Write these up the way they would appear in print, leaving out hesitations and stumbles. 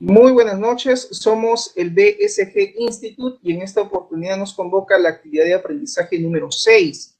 Muy buenas noches, somos el BSG Institute y en esta oportunidad nos convoca la actividad de aprendizaje número 6.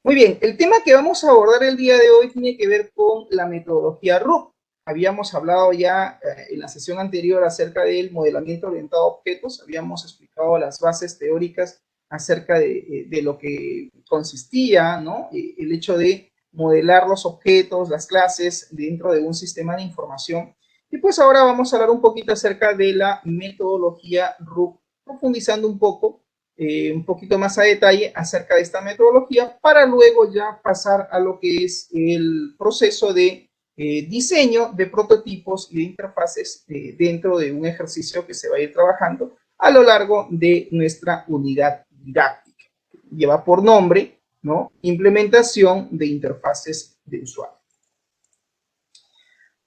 Muy bien, el tema que vamos a abordar el día de hoy tiene que ver con la metodología RUP. Habíamos hablado ya en la sesión anterior acerca del modelamiento orientado a objetos, habíamos explicado las bases teóricas acerca de lo que consistía, ¿no? El hecho de modelar los objetos, las clases dentro de un sistema de información. Y pues ahora vamos a hablar un poquito acerca de la metodología RUP, profundizando un poquito más a detalle acerca de esta metodología para luego ya pasar a lo que es el proceso de diseño de prototipos y de interfaces dentro de un ejercicio que se va a ir trabajando a lo largo de nuestra unidad didáctica. Lleva por nombre, ¿no? Implementación de interfaces de usuario.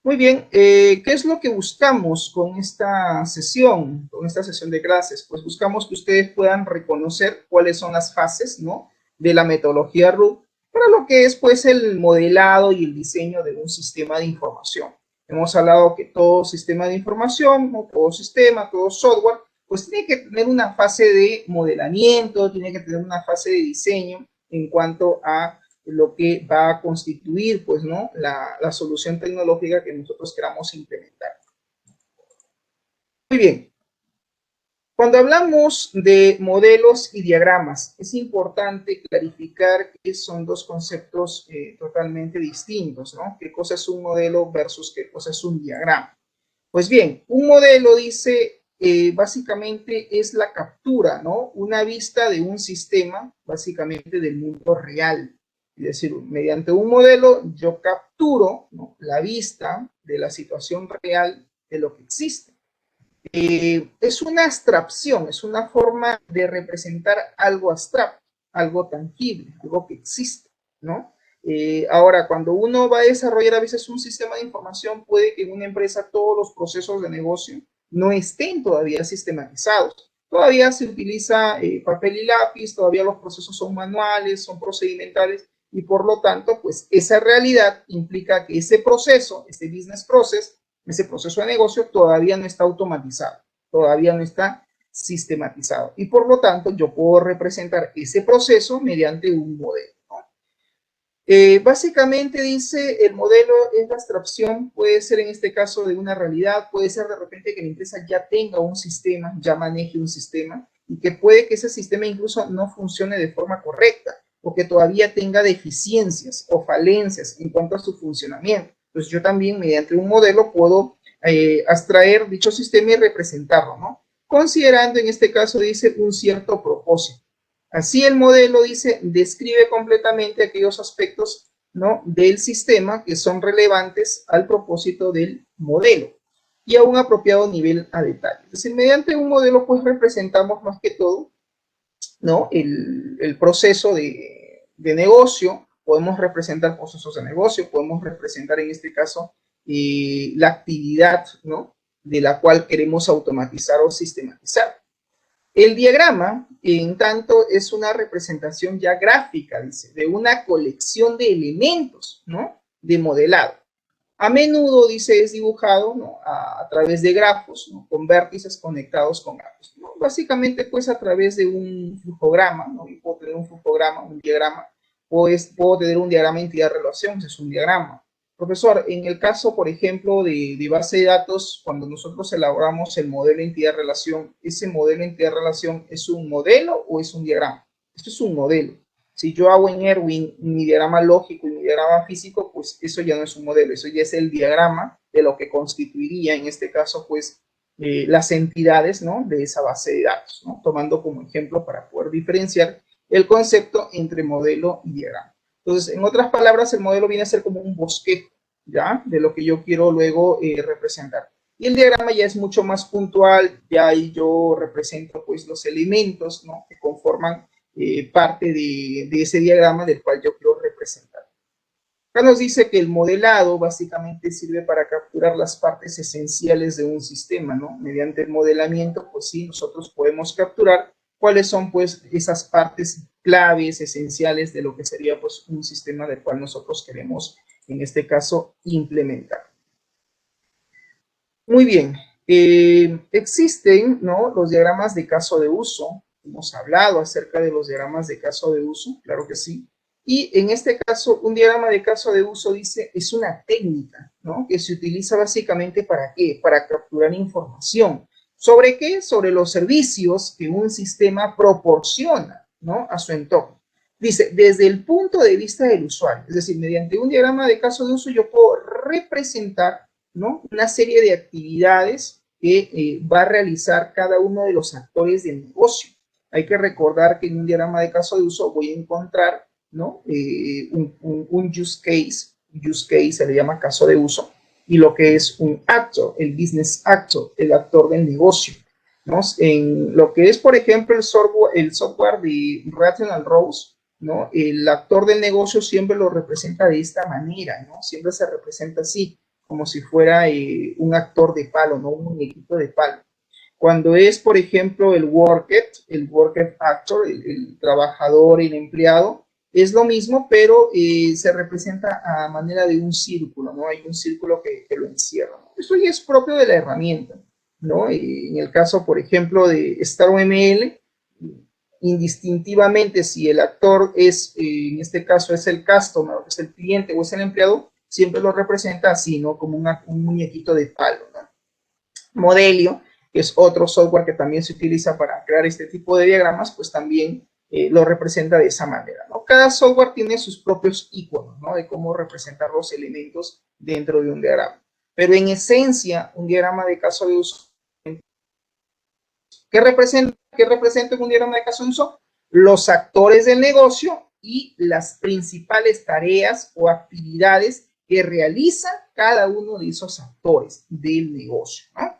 Muy bien, ¿qué es lo que buscamos con esta sesión de clases? Pues buscamos que ustedes puedan reconocer cuáles son las fases, ¿no?, de la metodología RUP para lo que es, pues, el modelado y el diseño de un sistema de información. Hemos hablado que todo sistema de información, ¿no?, todo sistema, todo software, pues tiene que tener una fase de modelamiento, tiene que tener una fase de diseño en cuanto a lo que va a constituir, pues, ¿no?, la solución tecnológica que nosotros queramos implementar. Muy bien. Cuando hablamos de modelos y diagramas, es importante clarificar que son dos conceptos totalmente distintos, ¿no? ¿Qué cosa es un modelo versus qué cosa es un diagrama? Pues bien, un modelo dice, básicamente es la captura, ¿no?, una vista de un sistema, básicamente del mundo real. Es decir, mediante un modelo yo capturo, ¿no?, la vista de la situación real de lo que existe. Es una abstracción, es una forma de representar algo abstracto, algo tangible, algo que existe, ¿no? Ahora, cuando uno va a desarrollar a veces un sistema de información, puede que en una empresa todos los procesos de negocio no estén todavía sistematizados. Todavía se utiliza papel y lápiz, todavía los procesos son manuales, son procedimentales, y por lo tanto, pues esa realidad implica que ese proceso, este business process, ese proceso de negocio todavía no está automatizado, todavía no está sistematizado. Y por lo tanto, yo puedo representar ese proceso mediante un modelo, ¿no? Básicamente dice, el modelo es la abstracción, puede ser en este caso de una realidad, puede ser de repente que la empresa ya tenga un sistema, ya maneje un sistema, y que puede que ese sistema incluso no funcione de forma correcta, o que todavía tenga deficiencias o falencias en cuanto a su funcionamiento. Entonces yo también mediante un modelo puedo abstraer dicho sistema y representarlo, ¿no? Considerando en este caso, dice, un cierto propósito. Así el modelo, dice, describe completamente aquellos aspectos, ¿no?, del sistema que son relevantes al propósito del modelo y a un apropiado nivel a detalle. Es decir, mediante un modelo pues representamos más que todo, ¿no?, el proceso de negocio, podemos representar procesos de negocio, podemos representar en este caso la actividad, ¿no?, de la cual queremos automatizar o sistematizar. El diagrama, en tanto, es una representación ya gráfica, dice, de una colección de elementos, ¿no?, de modelado. A menudo, dice, es dibujado, ¿no?, a través de grafos, ¿no?, con vértices conectados con grafos, ¿no? Básicamente, pues, a través de un flujograma, ¿no? Y puedo tener un flujograma, un diagrama, pues puedo tener un diagrama entidad-relación, es un diagrama. Profesor, en el caso, por ejemplo, de base de datos, cuando nosotros elaboramos el modelo entidad-relación, ¿ese modelo entidad-relación es un modelo o es un diagrama? Esto es un modelo. Si yo hago en Erwin mi diagrama lógico y mi diagrama físico, pues eso ya no es un modelo, eso ya es el diagrama de lo que constituiría, en este caso, pues, las entidades, ¿no?, de esa base de datos, ¿no?, tomando como ejemplo para poder diferenciar el concepto entre modelo y diagrama. Entonces, en otras palabras, el modelo viene a ser como un bosquejo, ¿ya?, de lo que yo quiero luego representar. Y el diagrama ya es mucho más puntual, ya ahí yo represento, pues, los elementos, ¿no?, que conforman parte de ese diagrama del cual yo quiero representar. Acá nos dice que el modelado básicamente sirve para capturar las partes esenciales de un sistema, ¿no? Mediante el modelamiento, pues sí, nosotros podemos capturar cuáles son, pues, esas partes claves, esenciales de lo que sería, pues, un sistema del cual nosotros queremos, en este caso, implementar. Muy bien. Existen, ¿no?, los diagramas de caso de uso. Hemos hablado acerca de los diagramas de caso de uso, claro que sí. Y en este caso, un diagrama de caso de uso dice, es una técnica, ¿no?, que se utiliza básicamente ¿para qué? Para capturar información. ¿Sobre qué? Sobre los servicios que un sistema proporciona, ¿no?, a su entorno. Dice, desde el punto de vista del usuario, es decir, mediante un diagrama de caso de uso yo puedo representar, ¿no?, una serie de actividades que va a realizar cada uno de los actores del negocio. Hay que recordar que en un diagrama de caso de uso voy a encontrar, ¿no?, un use case se le llama caso de uso, y lo que es un actor, el business actor, el actor del negocio, ¿no? En lo que es, por ejemplo, el software de Rational Rose, ¿no?, el actor del negocio siempre lo representa de esta manera, ¿no? Siempre se representa así, como si fuera un actor de palo, ¿no?, un muñequito de palo. Cuando es, por ejemplo, el worker actor, el trabajador, el empleado, es lo mismo, pero se representa a manera de un círculo, ¿no? Hay un círculo que lo encierra, ¿no? Eso ya es propio de la herramienta, ¿no? En el caso, por ejemplo, de StarOML, indistintivamente si el actor es, en este caso es el customer, es el cliente o es el empleado, siempre lo representa así, ¿no?, como un muñequito de palo, ¿no? Modelio, que es otro software que también se utiliza para crear este tipo de diagramas, pues también lo representa de esa manera, ¿no? Cada software tiene sus propios iconos, ¿no?, de cómo representar los elementos dentro de un diagrama. Pero en esencia, un diagrama de caso de uso, ¿qué representa un diagrama de caso de uso? Los actores del negocio y las principales tareas o actividades que realiza cada uno de esos actores del negocio, ¿no?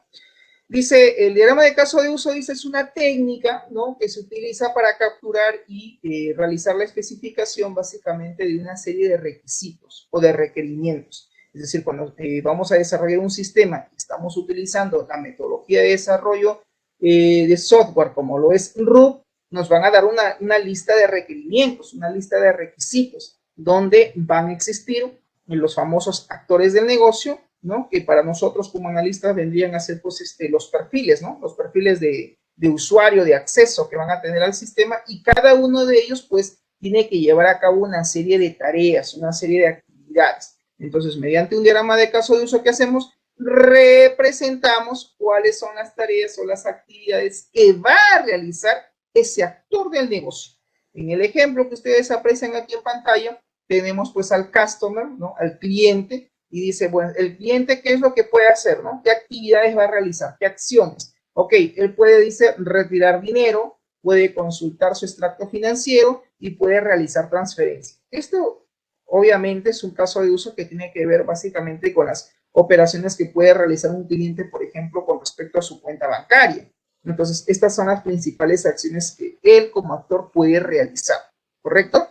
Dice, el diagrama de caso de uso, dice, es una técnica, ¿no?, que se utiliza para capturar y realizar la especificación básicamente de una serie de requisitos o de requerimientos. Es decir, cuando vamos a desarrollar un sistema, estamos utilizando la metodología de desarrollo de software como lo es RUB, nos van a dar una lista de requerimientos, una lista de requisitos, donde van a existir los famosos actores del negocio, ¿no?, que para nosotros como analistas vendrían a ser pues los perfiles, ¿no?, los perfiles de usuario, de acceso que van a tener al sistema, y cada uno de ellos pues tiene que llevar a cabo una serie de tareas, una serie de actividades. Entonces, mediante un diagrama de caso de uso, ¿qué hacemos? Representamos cuáles son las tareas o las actividades que va a realizar ese actor del negocio. En el ejemplo que ustedes aprecian aquí en pantalla, tenemos pues al customer, ¿no?, al cliente, y dice, bueno, el cliente, ¿qué es lo que puede hacer, ¿no? ¿Qué actividades va a realizar? ¿Qué acciones? Ok, él puede, dice, retirar dinero, puede consultar su extracto financiero y puede realizar transferencias. Esto, obviamente, es un caso de uso que tiene que ver básicamente con las operaciones que puede realizar un cliente, por ejemplo, con respecto a su cuenta bancaria. Entonces, estas son las principales acciones que él como actor puede realizar, ¿correcto?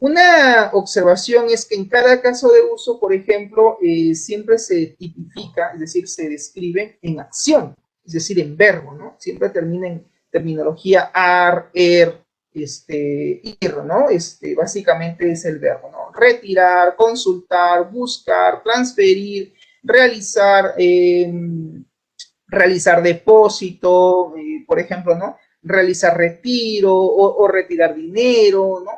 Una observación es que en cada caso de uso, por ejemplo, siempre se tipifica, es decir, se describe en acción, es decir, en verbo, ¿no? Siempre termina en terminología AR, ER, IR, ¿no? Básicamente es el verbo, ¿no? Retirar, consultar, buscar, transferir, realizar depósito, por ejemplo, ¿no? Realizar retiro o retirar dinero, ¿no?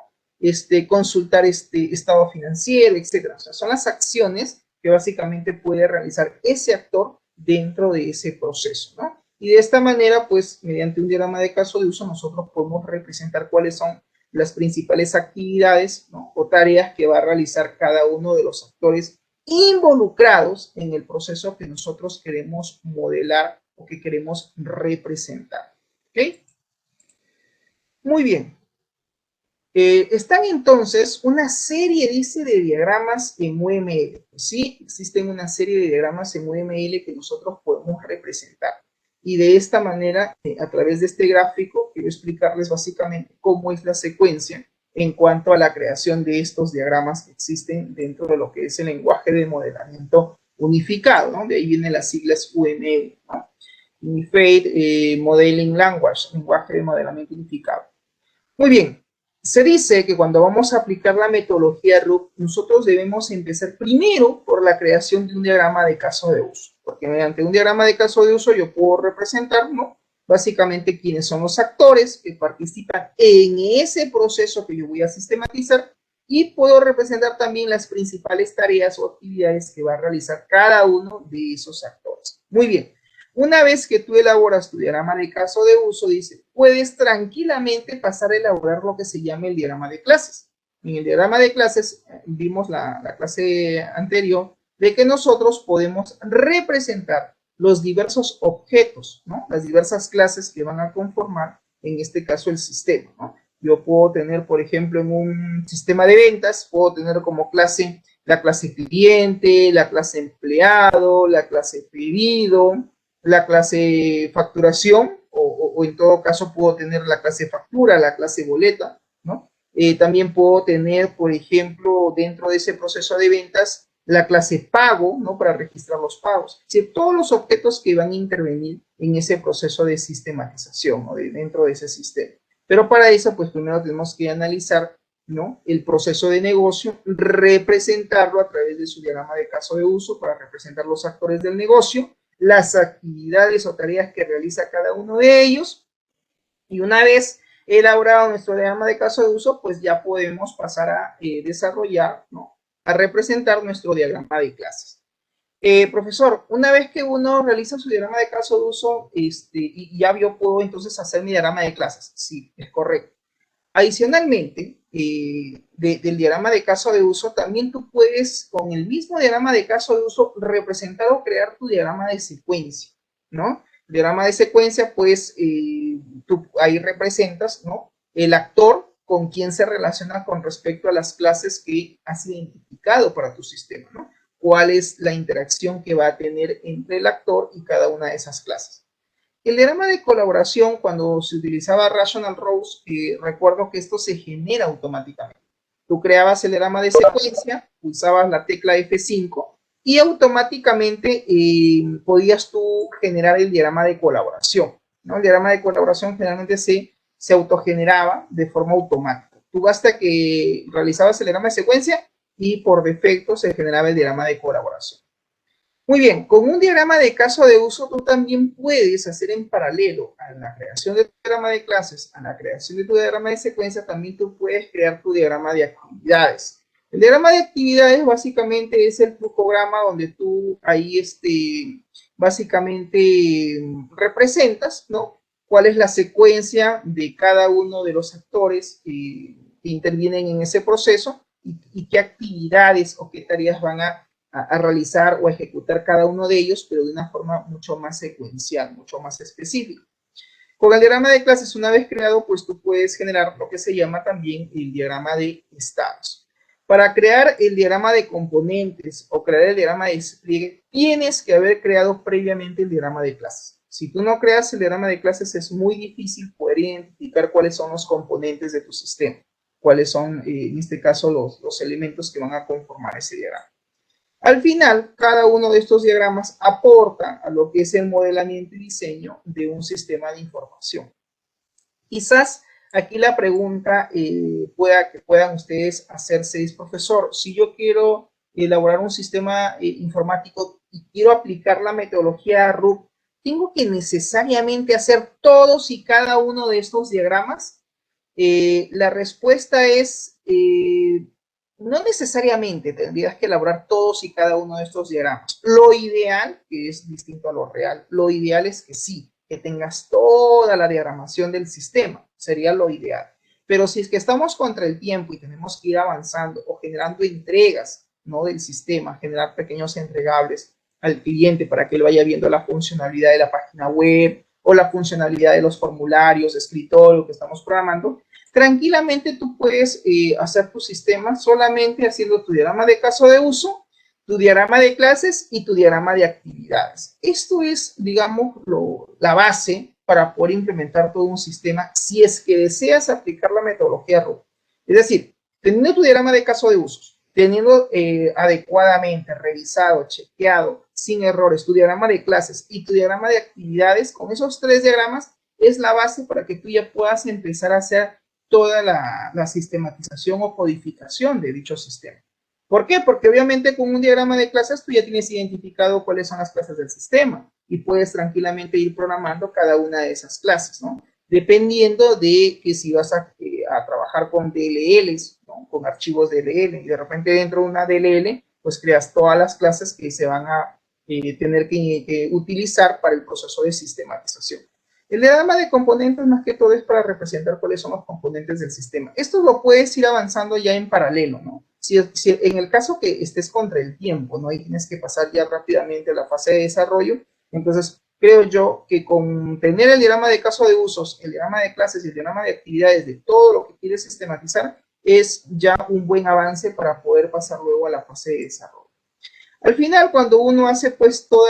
Consultar estado financiero, etcétera. O sea, son las acciones que básicamente puede realizar ese actor dentro de ese proceso, ¿no? Y de esta manera, pues, mediante un diagrama de caso de uso, nosotros podemos representar cuáles son las principales actividades, ¿no?, o tareas que va a realizar cada uno de los actores involucrados en el proceso que nosotros queremos modelar o que queremos representar. ¿Ok? Muy bien. Están entonces una serie, dice, de diagramas en UML. Sí, existen una serie de diagramas en UML que nosotros podemos representar. Y de esta manera, a través de este gráfico, quiero explicarles básicamente cómo es la secuencia en cuanto a la creación de estos diagramas que existen dentro de lo que es el lenguaje de modelamiento unificado, ¿no? De ahí vienen las siglas UML, ¿no? Unified Modeling Language, lenguaje de modelamiento unificado. Muy bien. Se dice que cuando vamos a aplicar la metodología RUP, nosotros debemos empezar primero por la creación de un diagrama de caso de uso, porque mediante un diagrama de caso de uso yo puedo representar, ¿no?, básicamente quiénes son los actores que participan en ese proceso que yo voy a sistematizar, y puedo representar también las principales tareas o actividades que va a realizar cada uno de esos actores. Muy bien. Una vez que tú elaboras tu diagrama de caso de uso, dice, puedes tranquilamente pasar a elaborar lo que se llama el diagrama de clases. En el diagrama de clases, vimos la clase anterior, de que nosotros podemos representar los diversos objetos, ¿no?, las diversas clases que van a conformar, en este caso, el sistema, ¿no? Yo puedo tener, por ejemplo, en un sistema de ventas, puedo tener como clase la clase cliente, la clase empleado, la clase pedido, la clase facturación, o en todo caso puedo tener la clase factura, la clase boleta, ¿no? También puedo tener, por ejemplo, dentro de ese proceso de ventas, la clase pago, ¿no?, para registrar los pagos. Es decir, todos los objetos que van a intervenir en ese proceso de sistematización, ¿no?, dentro de ese sistema. Pero para eso, pues primero tenemos que analizar, ¿no?, el proceso de negocio, representarlo a través de su diagrama de caso de uso para representar los actores del negocio, las actividades o tareas que realiza cada uno de ellos, y una vez elaborado nuestro diagrama de caso de uso, pues ya podemos pasar a desarrollar, ¿no?, a representar nuestro diagrama de clases. Profesor, una vez que uno realiza su diagrama de caso de uso, y ya yo puedo entonces hacer mi diagrama de clases. Sí, es correcto. Adicionalmente, del diagrama de caso de uso, también tú puedes, con el mismo diagrama de caso de uso, representar o crear tu diagrama de secuencia, ¿no? El diagrama de secuencia, pues, tú ahí representas, ¿no?, el actor con quien se relaciona con respecto a las clases que has identificado para tu sistema, ¿no? Cuál es la interacción que va a tener entre el actor y cada una de esas clases. El diagrama de colaboración, cuando se utilizaba Rational Rows, recuerdo que esto se genera automáticamente. Tú creabas el diagrama de secuencia, pulsabas la tecla F5 y automáticamente podías tú generar el diagrama de colaboración, ¿no? El diagrama de colaboración generalmente se autogeneraba de forma automática. Tú basta que realizabas el diagrama de secuencia y por defecto se generaba el diagrama de colaboración. Muy bien, con un diagrama de caso de uso tú también puedes hacer en paralelo a la creación de tu diagrama de clases, a la creación de tu diagrama de secuencia, también tú puedes crear tu diagrama de actividades. El diagrama de actividades básicamente es el flucograma donde tú ahí básicamente representas, ¿no?, cuál es la secuencia de cada uno de los actores que intervienen en ese proceso y qué actividades o qué tareas van a realizar o a ejecutar cada uno de ellos, pero de una forma mucho más secuencial, mucho más específica. Con el diagrama de clases, una vez creado, pues tú puedes generar lo que se llama también el diagrama de estados. Para crear el diagrama de componentes o crear el diagrama de despliegue, tienes que haber creado previamente el diagrama de clases. Si tú no creas el diagrama de clases, es muy difícil poder identificar cuáles son los componentes de tu sistema, cuáles son, en este caso, los elementos que van a conformar ese diagrama. Al final, cada uno de estos diagramas aporta a lo que es el modelamiento y diseño de un sistema de información. Quizás aquí la pregunta que puedan ustedes hacerse es, profesor, si yo quiero elaborar un sistema informático y quiero aplicar la metodología RUP, ¿tengo que necesariamente hacer todos y cada uno de estos diagramas? La respuesta es no necesariamente tendrías que elaborar todos y cada uno de estos diagramas. Lo ideal, que es distinto a lo real, lo ideal es que sí, que tengas toda la diagramación del sistema, sería lo ideal. Pero si es que estamos contra el tiempo y tenemos que ir avanzando o generando entregas, ¿no?, del sistema, generar pequeños entregables al cliente para que él vaya viendo la funcionalidad de la página web o la funcionalidad de los formularios de escritorio que estamos programando, tranquilamente tú puedes hacer tu sistema solamente haciendo tu diagrama de caso de uso, tu diagrama de clases y tu diagrama de actividades. Esto es, digamos, la base para poder implementar todo un sistema si es que deseas aplicar la metodología RUP. Es decir, teniendo tu diagrama de caso de usos, teniendo adecuadamente revisado, chequeado, sin errores, tu diagrama de clases y tu diagrama de actividades, con esos 3 diagramas es la base para que tú ya puedas empezar a hacer toda la sistematización o codificación de dicho sistema. ¿Por qué? Porque obviamente con un diagrama de clases tú ya tienes identificado cuáles son las clases del sistema y puedes tranquilamente ir programando cada una de esas clases, ¿no? Dependiendo de que si vas a trabajar con DLLs, ¿no? Con archivos DLL, y de repente dentro de una DLL, pues creas todas las clases que se van a tener que utilizar para el proceso de sistematización. El diagrama de componentes más que todo es para representar cuáles son los componentes del sistema. Esto lo puedes ir avanzando ya en paralelo, ¿no? Si en el caso que estés contra el tiempo, ¿no? Y tienes que pasar ya rápidamente a la fase de desarrollo, entonces creo yo que con tener el diagrama de caso de usos, el diagrama de clases y el diagrama de actividades de todo lo que quieres sistematizar es ya un buen avance para poder pasar luego a la fase de desarrollo. Al final, cuando uno hace pues todo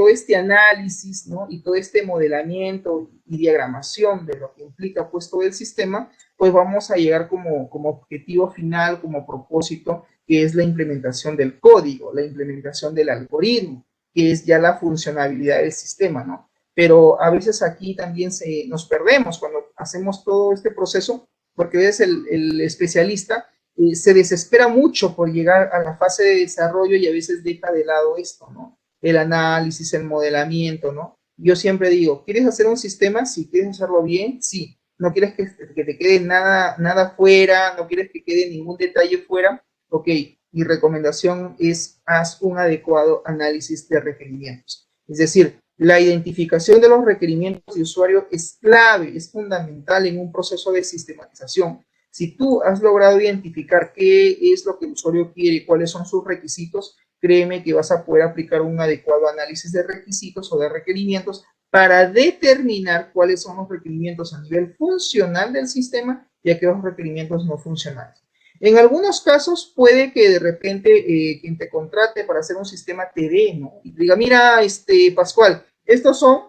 este análisis, ¿no? Y todo este modelamiento y diagramación de lo que implica pues todo el sistema, pues vamos a llegar como objetivo final, como propósito, que es la implementación del código, la implementación del algoritmo, que es ya la funcionalidad del sistema, ¿no? Pero a veces aquí también nos perdemos cuando hacemos todo este proceso, porque es el especialista se desespera mucho por llegar a la fase de desarrollo y a veces deja de lado esto, ¿no? El análisis, el modelamiento, ¿no? Yo siempre digo, ¿quieres hacer un sistema? Si quieres hacerlo bien, sí. No quieres que te quede nada fuera, no quieres que quede ningún detalle fuera, ok. Mi recomendación es haz un adecuado análisis de requerimientos. Es decir, la identificación de los requerimientos de usuario es clave, es fundamental en un proceso de sistematización. Si tú has logrado identificar qué es lo que el usuario quiere, cuáles son sus requisitos, créeme que vas a poder aplicar un adecuado análisis de requisitos o de requerimientos para determinar cuáles son los requerimientos a nivel funcional del sistema y aquellos requerimientos no funcionales. En algunos casos puede que de repente quien te contrate para hacer un sistema te dé, ¿no? Y diga, mira, Pascual, estos son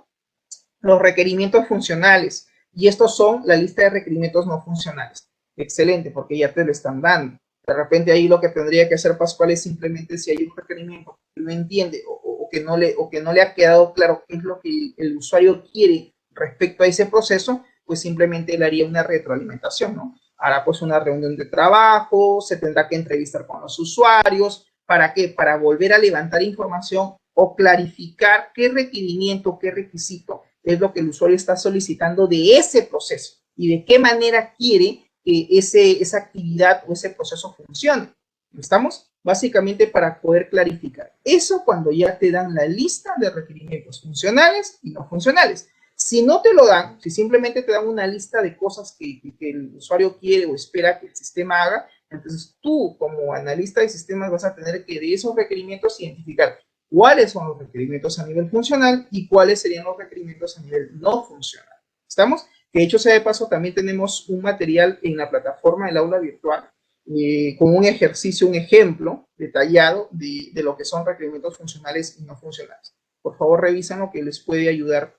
los requerimientos funcionales y estos son la lista de requerimientos no funcionales. Excelente, porque ya te lo están dando. De repente ahí lo que tendría que hacer Pascual es simplemente si hay un requerimiento que no entiende o que no le ha quedado claro qué es lo que el usuario quiere respecto a ese proceso, pues simplemente le haría una retroalimentación, ¿no? Hará pues una reunión de trabajo, se tendrá que entrevistar con los usuarios. ¿Para qué? Para volver a levantar información o clarificar qué requerimiento, qué requisito es lo que el usuario está solicitando de ese proceso y de qué manera quiere que esa actividad o ese proceso funcione. ¿Estamos? Básicamente para poder clarificar. Eso cuando ya te dan la lista de requerimientos funcionales y no funcionales. Si no te lo dan, si simplemente te dan una lista de cosas que el usuario quiere o espera que el sistema haga, entonces tú como analista de sistemas vas a tener que de esos requerimientos identificar cuáles son los requerimientos a nivel funcional y cuáles serían los requerimientos a nivel no funcional. ¿Estamos? Que de hecho sea de paso, también tenemos un material en la plataforma del aula virtual con un ejercicio, un ejemplo detallado de lo que son requerimientos funcionales y no funcionales. Por favor, revisen lo que les puede ayudar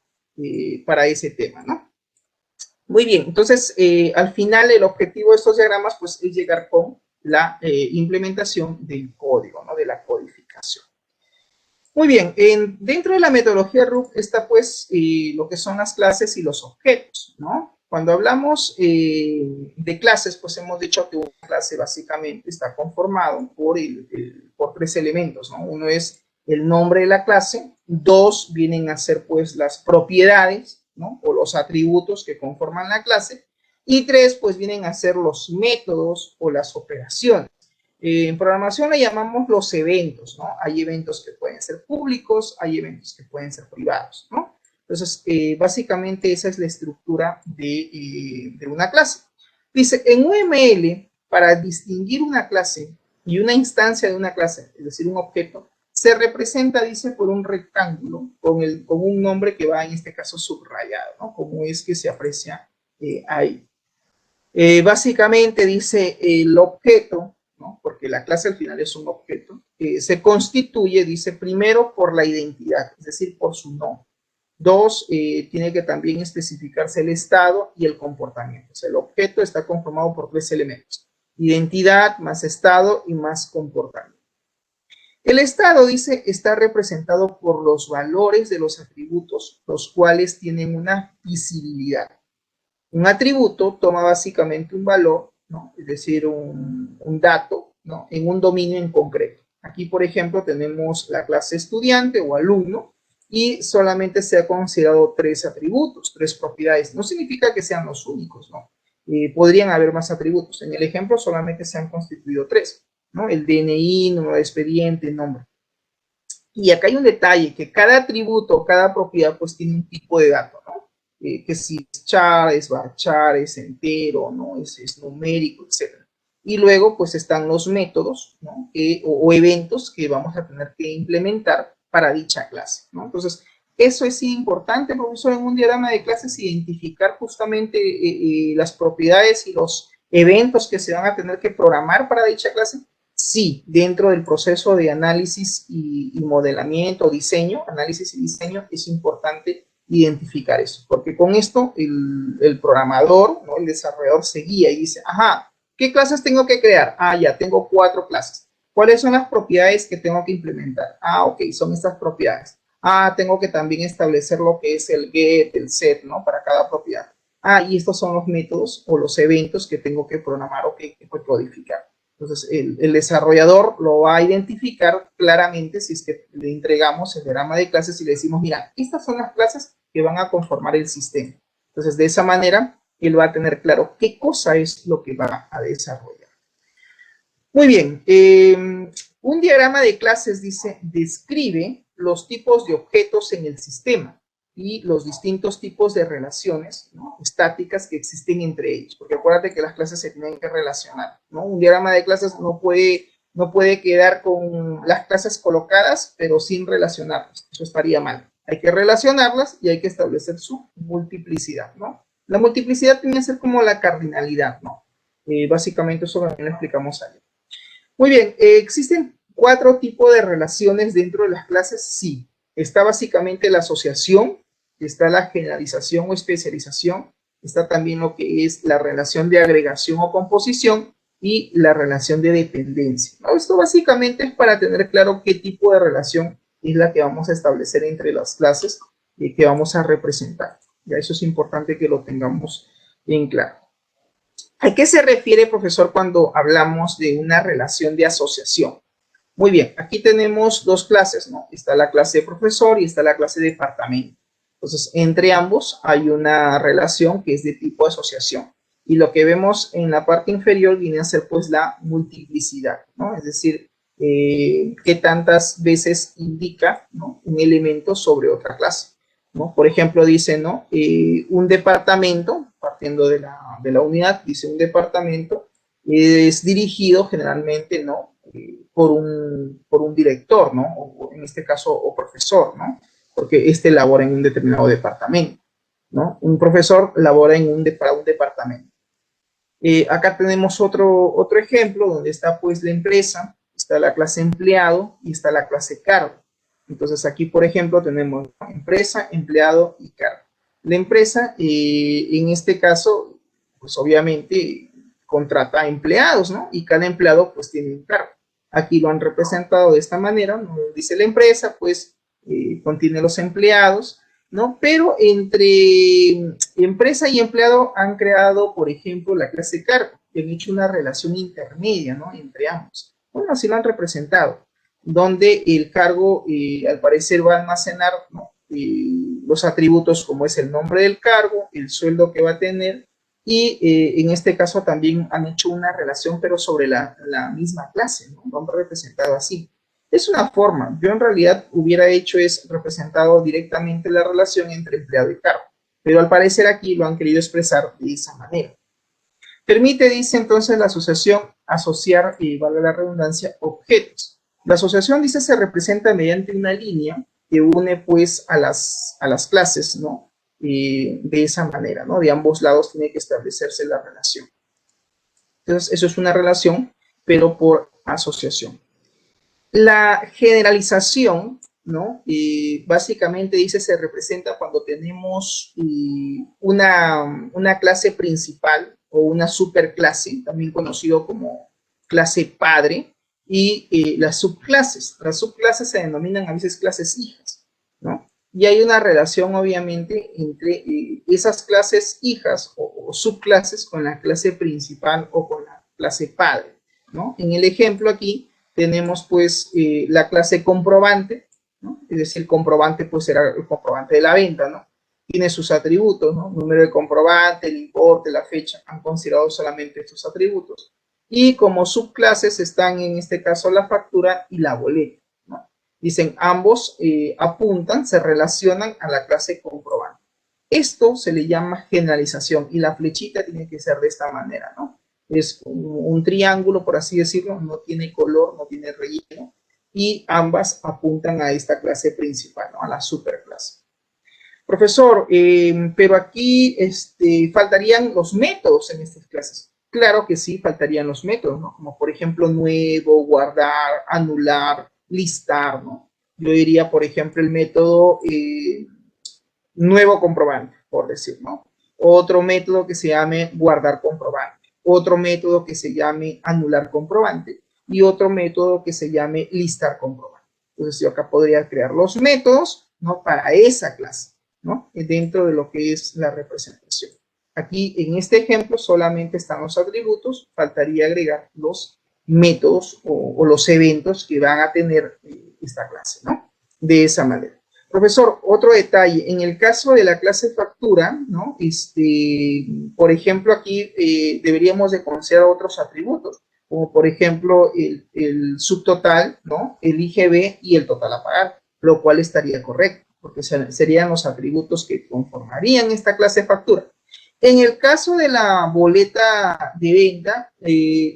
para ese tema, ¿no? Muy bien, entonces al final el objetivo de estos diagramas pues es llegar con la implementación del código, ¿no? De la codificación. Muy bien, dentro de la metodología RUF está pues lo que son las clases y los objetos, ¿no? Cuando hablamos de clases, pues hemos dicho que una clase básicamente está conformado por tres elementos, ¿no? Uno es el nombre de la clase, dos vienen a ser pues las propiedades, ¿no? O los atributos que conforman la clase, y tres pues vienen a ser los métodos o las operaciones. En programación le llamamos los eventos, ¿no? Hay eventos que pueden ser públicos, hay eventos que pueden ser privados, ¿no? Entonces, básicamente esa es la estructura de una clase. Dice, en UML, para distinguir una clase y una instancia de una clase, es decir, un objeto, se representa, dice, por un rectángulo con un nombre que va, en este caso, subrayado, ¿no? Como es que se aprecia ahí. Básicamente dice el objeto, ¿no? Porque la clase al final es un objeto, se constituye, dice, primero por la identidad, es decir, por su nombre. Dos, tiene que también especificarse el estado y el comportamiento. O sea, el objeto está conformado por tres elementos: identidad, más estado y más comportamiento. El estado, dice, está representado por los valores de los atributos, los cuales tienen una visibilidad. Un atributo toma básicamente un valor, ¿no? Es decir, un dato, ¿no? En un dominio en concreto. Aquí, por ejemplo, tenemos la clase estudiante o alumno y solamente se ha considerado 3 atributos, 3 propiedades. No significa que sean los únicos, ¿no? Podrían haber más atributos. En el ejemplo solamente se han constituido 3, ¿no? El DNI, número de expediente, nombre. Y acá hay un detalle, que cada atributo, cada propiedad, pues tiene un tipo de dato, ¿no? Que si es char, es varchar, es entero, ¿no? Es numérico, etc. Y luego, pues están los métodos, ¿no? O eventos que vamos a tener que implementar para dicha clase, ¿no? Entonces, eso es importante, profesor, en un diagrama de clases, identificar justamente las propiedades y los eventos que se van a tener que programar para dicha clase. Sí, dentro del proceso de análisis y modelamiento, diseño, análisis y diseño, es importante identificar eso, porque con esto el programador, ¿no? El desarrollador se guía y dice, ajá, ¿qué clases tengo que crear? Ah, ya, tengo 4 clases. ¿Cuáles son las propiedades que tengo que implementar? Ah, ok, son estas propiedades. Ah, tengo que también establecer lo que es el get, el set, ¿no? Para cada propiedad. Ah, y estos son los métodos o los eventos que tengo que programar o que codificar. Entonces, el desarrollador lo va a identificar claramente si es que le entregamos el diagrama de clases y le decimos, mira, estas son las clases que van a conformar el sistema. Entonces, de esa manera, él va a tener claro qué cosa es lo que va a desarrollar. Muy bien, un diagrama de clases dice, describe los tipos de objetos en el sistema y los distintos tipos de relaciones, ¿no? Estáticas que existen entre ellos, porque acuérdate que las clases se tienen que relacionar, ¿no? Un diagrama de clases no puede quedar con las clases colocadas, pero sin relacionarlas, eso estaría mal. Hay que relacionarlas y hay que establecer su multiplicidad, ¿no? La multiplicidad tiene que ser como la cardinalidad, ¿no? Básicamente eso también lo explicamos ayer. Muy bien, ¿existen 4 tipos de relaciones dentro de las clases? Sí. Está básicamente la asociación, está la generalización o especialización, está también lo que es la relación de agregación o composición y la relación de dependencia, ¿no? Esto básicamente es para tener claro qué tipo de relación es la que vamos a establecer entre las clases que vamos a representar. Ya eso es importante que lo tengamos en claro. ¿A qué se refiere, profesor, cuando hablamos de una relación de asociación? Muy bien, aquí tenemos 2 clases, ¿no? Está la clase de profesor y está la clase de departamento. Entonces, entre ambos hay una relación que es de tipo asociación. Y lo que vemos en la parte inferior viene a ser, pues, la multiplicidad, ¿no? Es decir, qué tantas veces indica, ¿no? Un elemento sobre otra clase, ¿no? Por ejemplo, dice, ¿no? Un departamento, partiendo de la unidad, dice un departamento, es dirigido generalmente, ¿no? Por un director, ¿no? O en este caso, o profesor, ¿no? Porque este labora en un determinado departamento, ¿no? Un profesor labora para un departamento. Acá tenemos otro ejemplo donde está pues la empresa, está la clase empleado y está la clase cargo. Entonces aquí, por ejemplo, tenemos empresa, empleado y cargo. La empresa, en este caso, pues obviamente contrata empleados, ¿no? Y cada empleado pues tiene un cargo. Aquí lo han representado de esta manera, ¿no? Dice la empresa, pues contiene los empleados, ¿no? Pero entre empresa y empleado han creado, por ejemplo, la clase cargo, que han hecho una relación intermedia, ¿no? Entre ambos. Bueno, así lo han representado, donde el cargo, al parecer, va a almacenar, ¿no? Los atributos como es el nombre del cargo, el sueldo que va a tener, y en este caso también han hecho una relación, pero sobre la misma clase, ¿no? Lo han representado así. Es una forma. Yo en realidad hubiera hecho es representado directamente la relación entre empleado y cargo, pero al parecer aquí lo han querido expresar de esa manera. Permite, dice entonces la asociación, asociar, valga la redundancia, objetos. La asociación, dice, se representa mediante una línea que une pues a las clases, ¿no? De esa manera, ¿no? De ambos lados tiene que establecerse la relación. Entonces, eso es una relación, pero por asociación. La generalización, ¿no? Básicamente dice se representa cuando tenemos una clase principal o una superclase, también conocido como clase padre, y las subclases. Las subclases se denominan a veces clases hijas, ¿no? Y hay una relación, obviamente, entre esas clases hijas o subclases con la clase principal o con la clase padre, ¿no? En el ejemplo aquí tenemos pues la clase comprobante, ¿no? Es decir, el comprobante pues será el comprobante de la venta, ¿no? Tiene sus atributos, ¿no? Número de comprobante, el importe, la fecha, han considerado solamente estos atributos. Y como subclases están en este caso la factura y la boleta, ¿no? Dicen, ambos apuntan, se relacionan a la clase comprobante. Esto se le llama generalización y la flechita tiene que ser de esta manera, ¿no? Es un triángulo, por así decirlo, no tiene color, no tiene relleno, y ambas apuntan a esta clase principal, ¿no? A la superclase. Profesor, pero aquí faltarían los métodos en estas clases. Claro que sí, faltarían los métodos, ¿no? Como por ejemplo nuevo, guardar, anular, listar, ¿no? Yo diría, por ejemplo, el método nuevo comprobante, por decir, ¿no? Otro método que se llame guardar comprobante. Otro método que se llame anular comprobante. Y otro método que se llame listar comprobante. Entonces yo acá podría crear los métodos, ¿no? Para esa clase, ¿no? Dentro de lo que es la representación. Aquí en este ejemplo solamente están los atributos, faltaría agregar los métodos o los eventos que van a tener esta clase, ¿no? De esa manera. Profesor, otro detalle, en el caso de la clase factura, ¿no? Por ejemplo, aquí deberíamos de considerar otros atributos, como por ejemplo el subtotal, ¿no? El IGB y el total a pagar, lo cual estaría correcto, porque serían los atributos que conformarían esta clase factura. En el caso de la boleta de venta,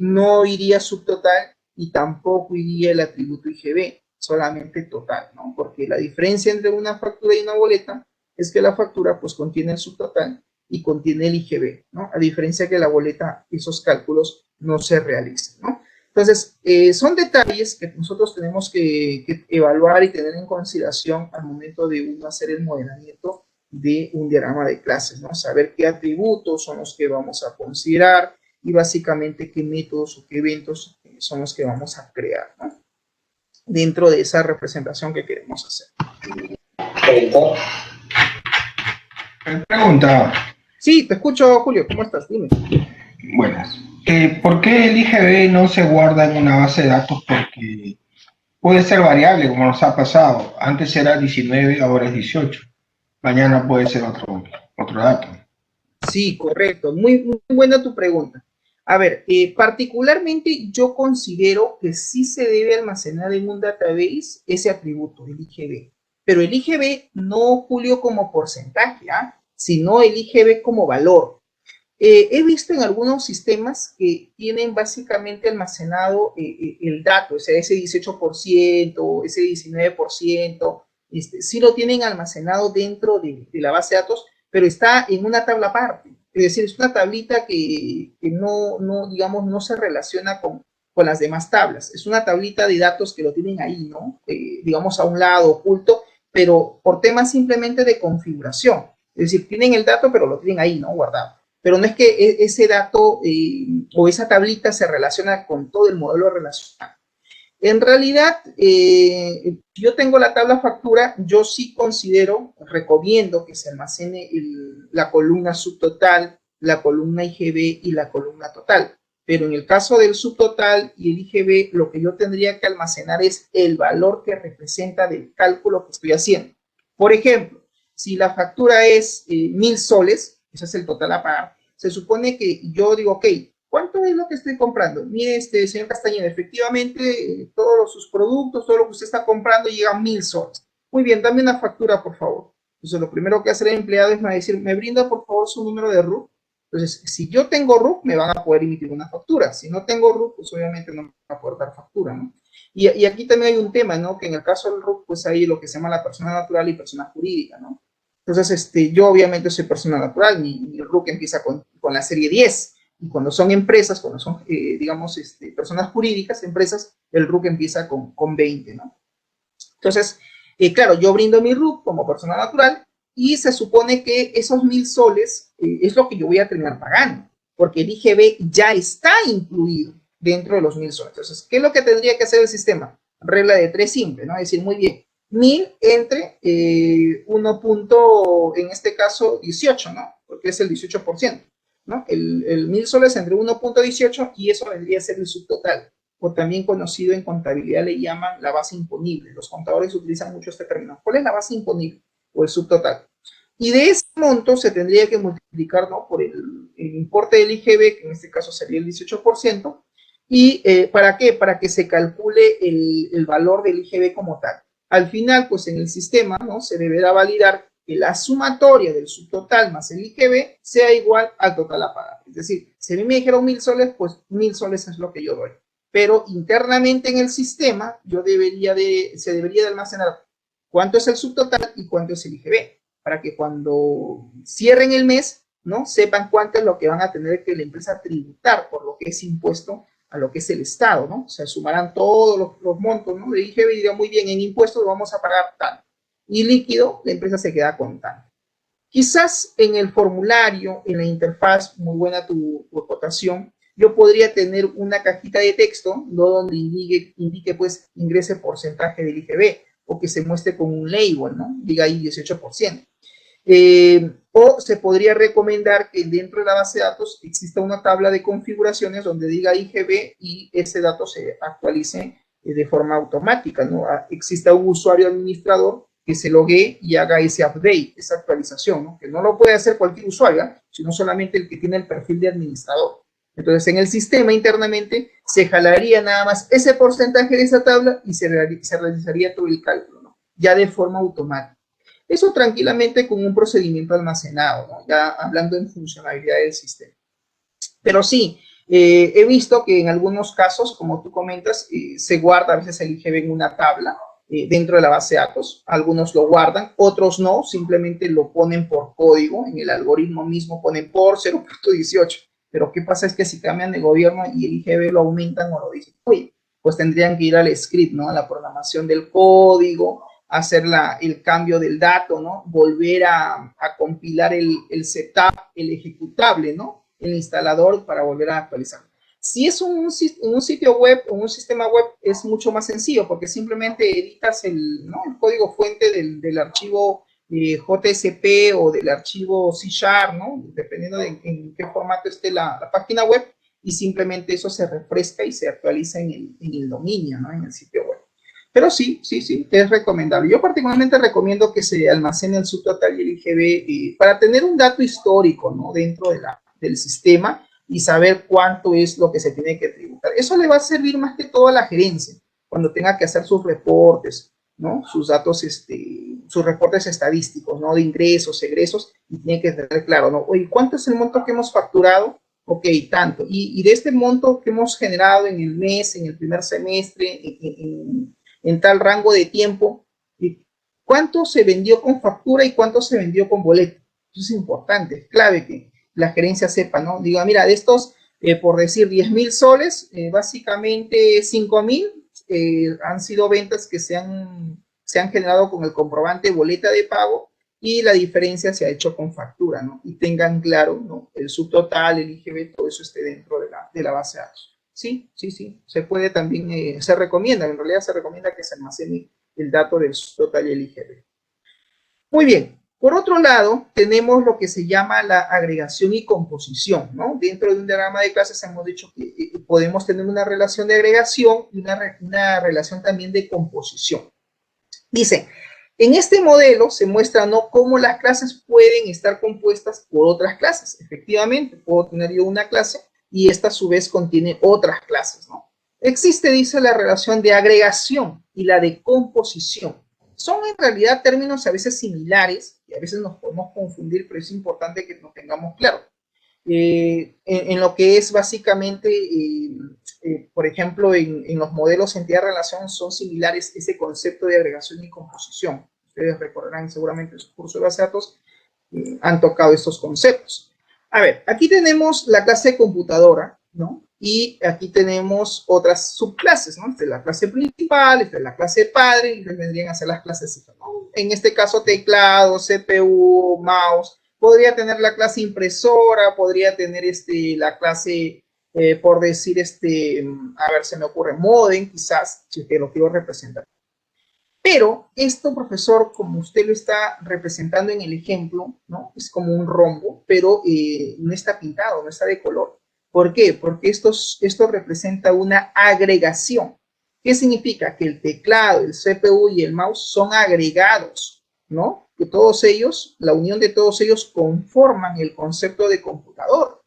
no iría subtotal y tampoco iría el atributo IGB, solamente total, ¿no? Porque la diferencia entre una factura y una boleta es que la factura pues contiene el subtotal y contiene el IGB, ¿no? A diferencia que la boleta, esos cálculos no se realizan, ¿no? Entonces, son detalles que nosotros tenemos que evaluar y tener en consideración al momento de uno hacer el modelamiento de un diagrama de clases, ¿no? Saber qué atributos son los que vamos a considerar y básicamente qué métodos o qué eventos son los que vamos a crear, ¿no? Dentro de esa representación que queremos hacer. Pregunta. Sí, te escucho, Julio. ¿Cómo estás? Dime. Buenas. ¿Por qué el IGB no se guarda en una base de datos? Porque puede ser variable, como nos ha pasado. Antes era 19, ahora es 18. Mañana puede ser otro dato. Sí, correcto. Muy buena tu pregunta. A ver, particularmente yo considero que sí se debe almacenar en un database ese atributo, el IGB. Pero el IGB no, Julio, como porcentaje, ¿ah? Sino el IGB como valor. He visto en algunos sistemas que tienen básicamente almacenado el dato, o sea, ese 18%, ese 19%, sí lo tienen almacenado dentro de la base de datos, pero está en una tabla aparte. Es decir, es una tablita que no, digamos, no se relaciona con las demás tablas. Es una tablita de datos que lo tienen ahí, ¿no? Digamos, a un lado, oculto, pero por temas simplemente de configuración. Es decir, tienen el dato, pero lo tienen ahí, ¿no? Guardado. Pero no es que ese dato o esa tablita se relaciona con todo el modelo relacional. En realidad, yo tengo la tabla factura, yo sí considero, recomiendo que se almacene la columna subtotal, la columna IGB y la columna total. Pero en el caso del subtotal y el IGB, lo que yo tendría que almacenar es el valor que representa del cálculo que estoy haciendo. Por ejemplo, si la factura es 1.000 soles, ese es el total a pagar, se supone que yo digo, ok, ¿cuánto es lo que estoy comprando? Mire, señor Castañeda, efectivamente, todos sus productos, todo lo que usted está comprando llega a 1.000 soles. Muy bien, dame una factura, por favor. Entonces, lo primero que hace el empleado es decir, ¿me brinda, por favor, su número de RUC? Entonces, si yo tengo RUC, me van a poder emitir una factura. Si no tengo RUC, pues obviamente no me van a poder dar factura, ¿no? Y aquí también hay un tema, ¿no? Que en el caso del RUC, pues hay lo que se llama la persona natural y persona jurídica, ¿no? Entonces, yo obviamente soy persona natural, mi RUC empieza con la serie 10, y cuando son empresas, cuando son, digamos, personas jurídicas, empresas, el RUC empieza con 20, ¿no? Entonces, claro, yo brindo mi RUC como persona natural y se supone que esos 1.000 soles es lo que yo voy a terminar pagando, porque el IGB ya está incluido dentro de los 1.000 soles. Entonces, ¿qué es lo que tendría que hacer el sistema? Regla de 3 simple, ¿no? Es decir, muy bien, 1.000 entre 1 punto, en este caso, 18, ¿no? Porque es el 18%. ¿no? El 1000 soles entre 1.18 y eso vendría a ser el subtotal, o también conocido en contabilidad le llaman la base imponible. Los contadores utilizan mucho este término. ¿Cuál es la base imponible o el subtotal? Y de ese monto se tendría que multiplicar, ¿no?, por el importe del IGB, que en este caso sería el 18%. ¿Y para qué? Para que se calcule el valor del IGB como tal. Al final, pues en el sistema, ¿no?, se deberá validar que la sumatoria del subtotal más el IGB sea igual al total a pagar. Es decir, si a mí me dijeron 1000 soles, pues 1000 soles es lo que yo doy. Pero internamente en el sistema, se debería de almacenar cuánto es el subtotal y cuánto es el IGB, para que cuando cierren el mes, ¿no?, sepan cuánto es lo que van a tener que la empresa tributar por lo que es impuesto a lo que es el Estado, ¿no? O sea, sumarán todos los montos, ¿no?, de IGB y dirán, muy bien, en impuestos vamos a pagar tanto. Y líquido, la empresa se queda con tanto. Quizás en el formulario, en la interfaz, muy buena tu acotación, yo podría tener una cajita de texto, ¿no?, donde indique pues ingrese porcentaje del IGB, o que se muestre con un label, ¿no?, diga ahí 18%. O se podría recomendar que dentro de la base de datos exista una tabla de configuraciones donde diga IGB y ese dato se actualice de forma automática, ¿no? Exista un usuario administrador que se logue y haga ese update, esa actualización, ¿no?, que no lo puede hacer cualquier usuario, sino solamente el que tiene el perfil de administrador. Entonces, en el sistema internamente se jalaría nada más ese porcentaje de esa tabla y se realizaría todo el cálculo, ¿no?, ya de forma automática. Eso tranquilamente con un procedimiento almacenado, ¿no?, ya hablando en funcionalidad del sistema. Pero sí, he visto que en algunos casos, como tú comentas, se guarda a veces el IGB en una tabla dentro de la base de datos. Algunos lo guardan, otros no, simplemente lo ponen por código. En el algoritmo mismo ponen por 0.18. Pero ¿qué pasa? Es que si cambian de gobierno y el IGB lo aumentan o lo distribuyen, pues tendrían que ir al script, ¿no?, a la programación del código, hacer el cambio del dato, ¿no?, volver a compilar el setup, el ejecutable, ¿no?, el instalador para volver a actualizar. Si es un sitio web o un sistema web, es mucho más sencillo porque simplemente editas ¿no?, el código fuente del archivo JSP o del archivo C#, ¿no?, dependiendo de en qué formato esté la página web, y simplemente eso se refresca y se actualiza en el dominio, ¿no?, en el sitio web. Pero sí, es recomendable. Yo particularmente recomiendo que se almacene el subtotal y el IGB para tener un dato histórico, ¿no?, dentro del sistema y saber cuánto es lo que se tiene que tributar. Eso le va a servir más que todo a la gerencia, cuando tenga que hacer sus reportes, ¿no?, sus datos, sus reportes estadísticos, ¿no?, de ingresos, egresos, y tiene que tener claro, ¿no?, oye, ¿cuánto es el monto que hemos facturado? Ok, tanto. Y de este monto que hemos generado en el mes, en el primer semestre, en tal rango de tiempo, cuánto se vendió con factura y cuánto se vendió con boleto. Eso es importante, es clave que la gerencia sepa, ¿no? Diga, mira, de estos, por decir 10.000 soles, básicamente 5.000 han sido ventas que se han generado con el comprobante boleta de pago, y la diferencia se ha hecho con factura, ¿no? Y tengan claro, ¿no?, el subtotal, el IGB, todo eso esté dentro de la base de datos. Sí, se puede también, se recomienda, en realidad se recomienda que se almacene el dato del subtotal y el IGB. Muy bien, por otro lado, tenemos lo que se llama la agregación y composición, ¿no? Dentro de un diagrama de clases hemos dicho que podemos tener una relación de agregación y una relación también de composición. Dice, en este modelo se muestra, ¿no?, cómo las clases pueden estar compuestas por otras clases. Efectivamente, puedo tener yo una clase y esta a su vez contiene otras clases, ¿no? Existe, dice, la relación de agregación y la de composición. Son en realidad términos a veces similares y a veces nos podemos confundir, pero es importante que lo tengamos claro. En lo que es básicamente, por ejemplo, en los modelos entidad-relación son similares ese concepto de agregación y composición. Ustedes recordarán seguramente en su curso de base de datos, han tocado estos conceptos. A ver, aquí tenemos la clase computadora, ¿no? Y aquí tenemos otras subclases, ¿no? Esta es la clase principal, esta es la clase padre, y vendrían a ser las clases, ¿no? En este caso, teclado, CPU, mouse. Podría tener la clase impresora, podría tener la clase, por decir, a ver, se me ocurre, modem, quizás, si te lo quiero representar. Pero esto, profesor, como usted lo está representando en el ejemplo, ¿no? Es como un rombo, pero no está pintado, no está de color. ¿Por qué? Porque esto representa una agregación. ¿Qué significa? Que el teclado, el CPU y el mouse son agregados, ¿no? Que todos ellos, la unión de todos ellos conforman el concepto de computador,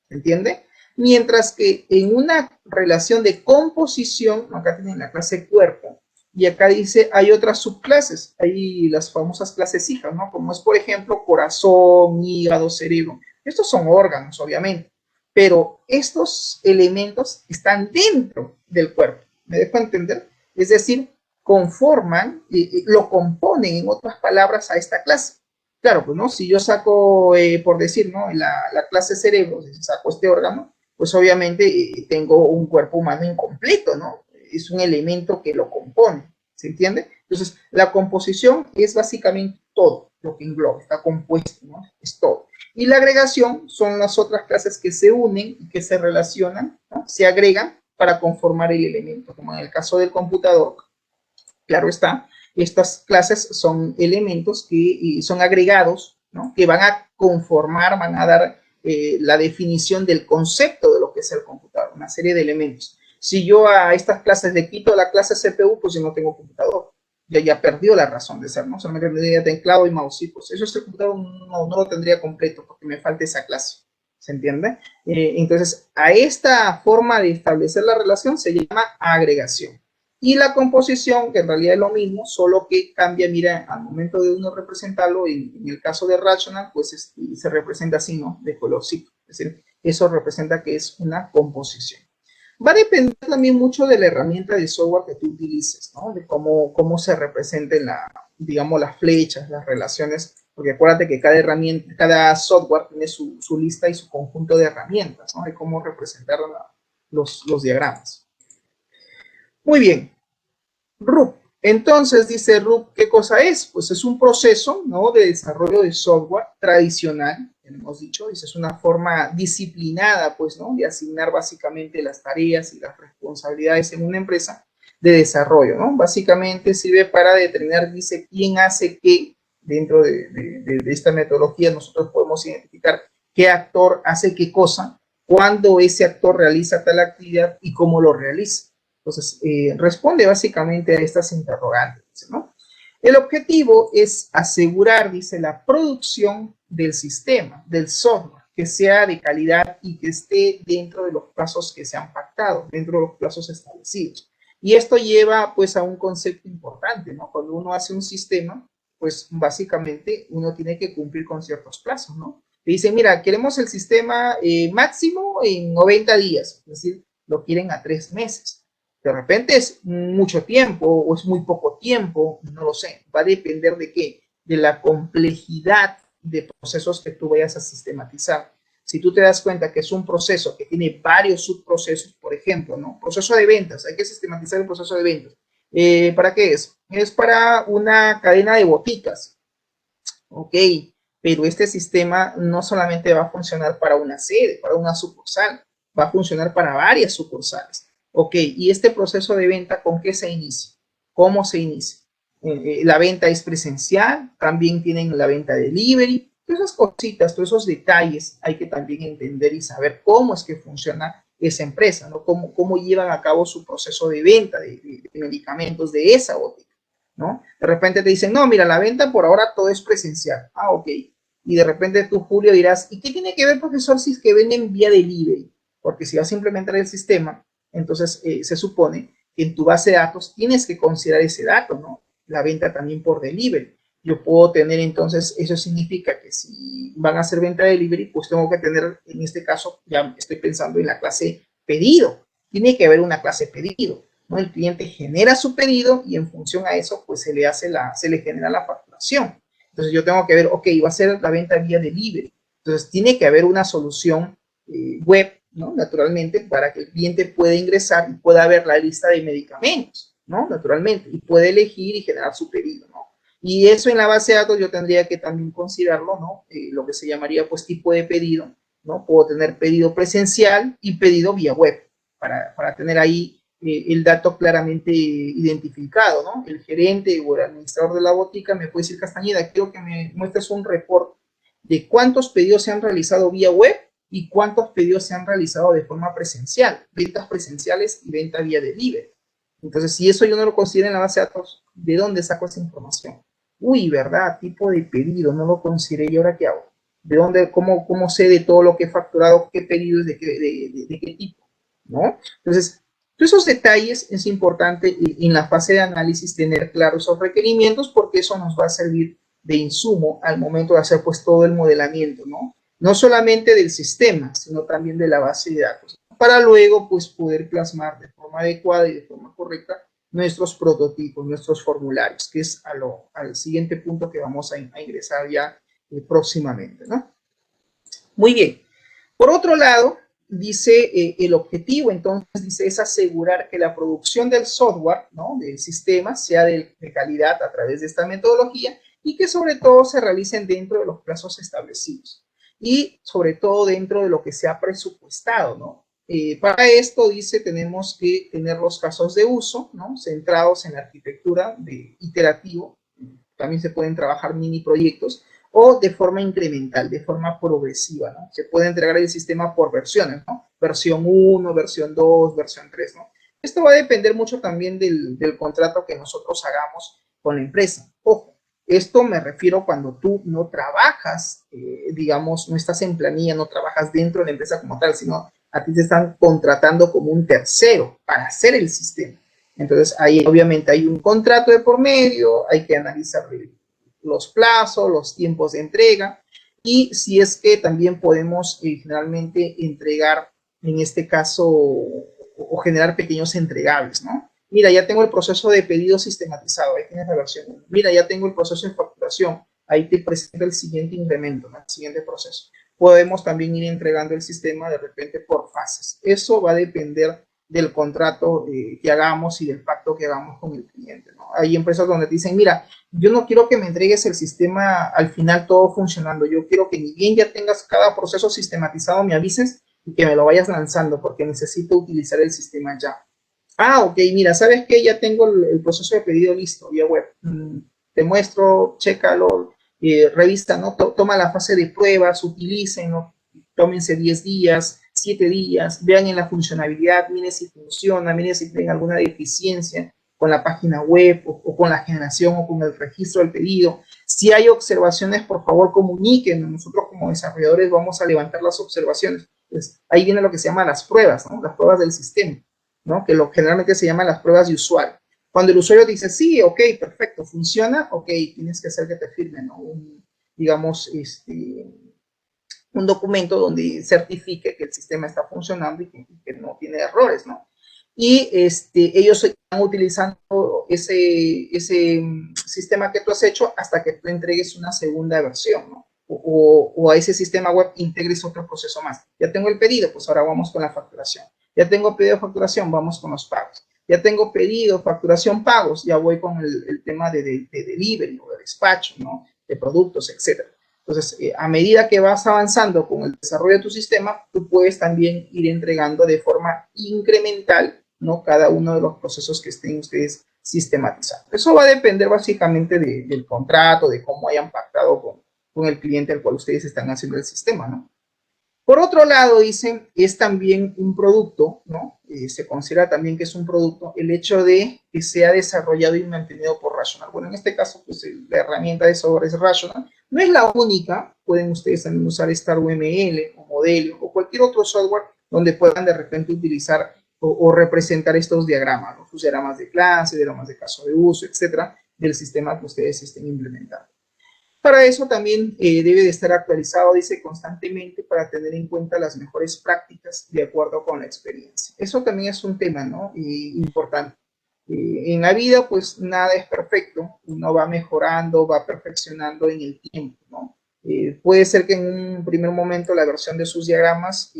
¿entiende? Mientras que en una relación de composición, acá tienen la clase cuerpo, y acá dice, hay otras subclases, hay las famosas clases hijas, ¿no? Como es, por ejemplo, corazón, hígado, cerebro. Estos son órganos, obviamente, pero estos elementos están dentro del cuerpo. ¿Me dejo entender? Es decir, conforman, lo componen, en otras palabras, a esta clase. Claro, pues, ¿no? Si yo saco, por decir, ¿no? La clase cerebro, si saco este órgano, pues obviamente tengo un cuerpo humano incompleto, ¿no? Es un elemento que lo compone, ¿se entiende? Entonces, la composición es básicamente todo lo que engloba, está compuesto, ¿no? Es todo. Y la agregación son las otras clases que se unen y que se relacionan, ¿no? Se agregan para conformar el elemento, como en el caso del computador. Claro está, estas clases son elementos que son agregados, ¿no? Que van a conformar, van a dar la definición del concepto de lo que es el computador, una serie de elementos. Si yo a estas clases le quito la clase CPU, pues yo no tengo computador. Ya perdió la razón de ser, ¿no? Solamente tendría teclado y mouse. Y pues eso, este computador no lo tendría completo porque me falta esa clase. ¿Se entiende? Entonces, a esta forma de establecer la relación se llama agregación. Y la composición, que en realidad es lo mismo, solo que cambia, mira, al momento de uno representarlo, en el caso de Rational, pues se representa así, ¿no? De colorcito. Es decir, eso representa que es una composición. Va a depender también mucho de la herramienta de software que tú utilices, ¿no? De cómo se representen, digamos, las flechas, las relaciones, porque acuérdate que cada herramienta, cada software tiene su lista y su conjunto de herramientas, ¿no? De cómo representar los diagramas. Muy bien. RUP. Entonces, dice RUP, ¿qué cosa es? Pues es un proceso, ¿no? De desarrollo de software tradicional, hemos dicho, es una forma disciplinada, pues, ¿no? De asignar básicamente las tareas y las responsabilidades en una empresa de desarrollo, ¿no? Básicamente sirve para determinar, dice, quién hace qué dentro de esta metodología. Nosotros podemos identificar qué actor hace qué cosa, cuándo ese actor realiza tal actividad y cómo lo realiza. Entonces, responde básicamente a estas interrogantes, ¿no? El objetivo es asegurar, dice, la producción del sistema, del software, que sea de calidad y que esté dentro de los plazos que se han pactado, dentro de los plazos establecidos. Y esto lleva, pues, a un concepto importante, ¿no? Cuando uno hace un sistema, pues, básicamente, uno tiene que cumplir con ciertos plazos, ¿no? Te dicen, mira, queremos el sistema máximo en 90 días, es decir, lo quieren a 3 meses. De repente es mucho tiempo o es muy poco tiempo, no lo sé. Va a depender de qué, de la complejidad de procesos que tú vayas a sistematizar. Si tú te das cuenta que es un proceso que tiene varios subprocesos, por ejemplo, ¿no? Proceso de ventas, hay que sistematizar el proceso de ventas. ¿Para qué es? Es para una cadena de boticas. Ok, pero este sistema no solamente va a funcionar para una sede, para una sucursal, va a funcionar para varias sucursales. Ok, y este proceso de venta, ¿con qué se inicia? ¿Cómo se inicia? La venta es presencial, también tienen la venta delivery, todas esas cositas, todos esos detalles hay que también entender y saber cómo es que funciona esa empresa, ¿no? Cómo llevan a cabo su proceso de venta de medicamentos de esa botica, ¿no? De repente te dicen, no, mira, la venta por ahora todo es presencial. Ah, ok. Y de repente tú, Julio, dirás, ¿y qué tiene que ver, profesor, si es que venden vía delivery? Porque si vas a implementar el sistema, entonces se supone que en tu base de datos tienes que considerar ese dato, ¿no? La venta también por delivery. Yo puedo tener entonces, eso significa que si van a hacer venta de delivery, pues tengo que tener, en este caso, ya estoy pensando en la clase pedido. Tiene que haber una clase pedido, ¿no? El cliente genera su pedido y en función a eso, pues se le genera la facturación. Entonces yo tengo que ver, ok, va a ser la venta vía delivery. Entonces tiene que haber una solución web, ¿no? Naturalmente, para que el cliente pueda ingresar y pueda ver la lista de medicamentos, ¿no? Naturalmente, y puede elegir y generar su pedido, ¿no? Y eso en la base de datos yo tendría que también considerarlo, ¿no? Lo que se llamaría, pues, tipo de pedido, ¿no? Puedo tener pedido presencial y pedido vía web, para tener ahí el dato claramente identificado, ¿no? El gerente o el administrador de la botica me puede decir, Castañeda, quiero que me muestres un report de cuántos pedidos se han realizado vía web y cuántos pedidos se han realizado de forma presencial, ventas presenciales y venta vía delivery. Entonces, si eso yo no lo considero en la base de datos, ¿de dónde saco esa información? Uy, ¿verdad? Tipo de pedido, no lo consideré, ¿y ahora qué hago? ¿De dónde, cómo sé de todo lo que he facturado, qué pedidos, de qué tipo? ¿No? Entonces, todos esos detalles es importante en la fase de análisis tener claros esos requerimientos porque eso nos va a servir de insumo al momento de hacer pues todo el modelamiento, ¿no? No solamente del sistema, sino también de la base de datos, para luego pues poder plasmar de forma adecuada y de forma correcta nuestros prototipos, nuestros formularios, que es al siguiente punto que vamos a ingresar ya próximamente, ¿no? Muy bien. Por otro lado, dice el objetivo, entonces, dice, es asegurar que la producción del software, ¿no? Del sistema, sea de calidad a través de esta metodología y que sobre todo se realicen dentro de los plazos establecidos y sobre todo dentro de lo que se ha presupuestado, ¿no? Para esto, dice, tenemos que tener los casos de uso, ¿no? Centrados en la arquitectura de iterativo. También se pueden trabajar mini proyectos o de forma incremental, de forma progresiva, ¿no? Se puede entregar el sistema por versiones, ¿no? Versión 1, versión 2, versión 3, ¿no? Esto va a depender mucho también del contrato que nosotros hagamos con la empresa. Ojo, esto me refiero cuando tú no trabajas, digamos, no estás en planilla, no trabajas dentro de la empresa como tal, sino a ti te están contratando como un tercero para hacer el sistema. Entonces, ahí obviamente hay un contrato de por medio, hay que analizar los plazos, los tiempos de entrega y si es que también podemos generalmente entregar, en este caso, o generar pequeños entregables, ¿no? Mira, ya tengo el proceso de pedido sistematizado, ahí tienes la versión 1. Mira, ya tengo el proceso de facturación, ahí te presenta el siguiente incremento, ¿no? El siguiente proceso. Podemos también ir entregando el sistema de repente por fases. Eso va a depender del contrato que hagamos y del pacto que hagamos con el cliente, ¿no? Hay empresas donde te dicen, mira, yo no quiero que me entregues el sistema al final todo funcionando, yo quiero que ni bien ya tengas cada proceso sistematizado, me avises y que me lo vayas lanzando porque necesito utilizar el sistema ya. Ah, ok, mira, ¿sabes qué? Ya tengo el proceso de pedido listo vía web. Te muestro, chécalo, revista, ¿no? Toma la fase de pruebas, utilicen, ¿no? Tómense 10 días, 7 días, vean en la funcionalidad, miren si funciona, miren si tienen alguna deficiencia con la página web o con la generación o con el registro del pedido. Si hay observaciones, por favor, comuníquenos. Nosotros como desarrolladores vamos a levantar las observaciones. Pues ahí viene lo que se llama las pruebas, ¿no? Las pruebas del sistema, ¿no? Que generalmente se llaman las pruebas de usuario. Cuando el usuario dice, sí, ok, perfecto, funciona, ok, tienes que hacer que te firmen, ¿no? Digamos, un documento donde certifique que el sistema está funcionando y que no tiene errores, ¿no? Y ellos están utilizando ese sistema que tú has hecho hasta que tú entregues una segunda versión, ¿no? O a ese sistema web integres otro proceso más. Ya tengo el pedido, pues ahora vamos con la facturación. Ya tengo pedido de facturación, vamos con los pagos. Ya tengo pedido, facturación, pagos, ya voy con el tema de delivery o de despacho, ¿no? De productos, etcétera. Entonces, a medida que vas avanzando con el desarrollo de tu sistema, tú puedes también ir entregando de forma incremental, ¿no? Cada uno de los procesos que estén ustedes sistematizando. Eso va a depender básicamente del contrato, de cómo hayan pactado con el cliente al cual ustedes están haciendo el sistema, ¿no? Por otro lado, dicen, es también un producto, ¿no? Se considera también que es un producto el hecho de que sea desarrollado y mantenido por Rational. Bueno, en este caso, pues la herramienta de software es Rational. No es la única, pueden ustedes también usar StarUML o Modelio o cualquier otro software donde puedan de repente utilizar o representar estos diagramas, ¿no? Sus diagramas de clase, diagramas de caso de uso, etcétera, del sistema que ustedes estén implementando. Para eso también debe de estar actualizado, dice, constantemente para tener en cuenta las mejores prácticas de acuerdo con la experiencia. Eso también es un tema, ¿no? Importante. En la vida, pues nada es perfecto, uno va mejorando, va perfeccionando en el tiempo, ¿no? Puede ser que en un primer momento la versión de sus diagramas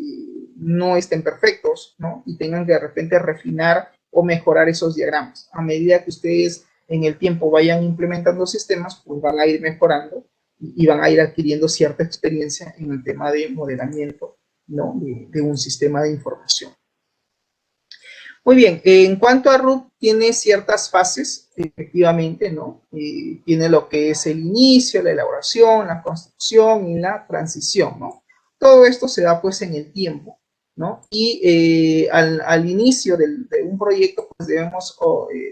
no estén perfectos, ¿no? Y tengan que de repente refinar o mejorar esos diagramas. A medida que ustedes en el tiempo vayan implementando sistemas, pues van a ir mejorando y van a ir adquiriendo cierta experiencia en el tema de modelamiento, ¿no? de un sistema de información. Muy bien, en cuanto a RUP, tiene ciertas fases, efectivamente, ¿no? Tiene lo que es el inicio, la elaboración, la construcción y la transición, ¿no? Todo esto se da pues en el tiempo, ¿no? Y al inicio de un proyecto, pues debemos,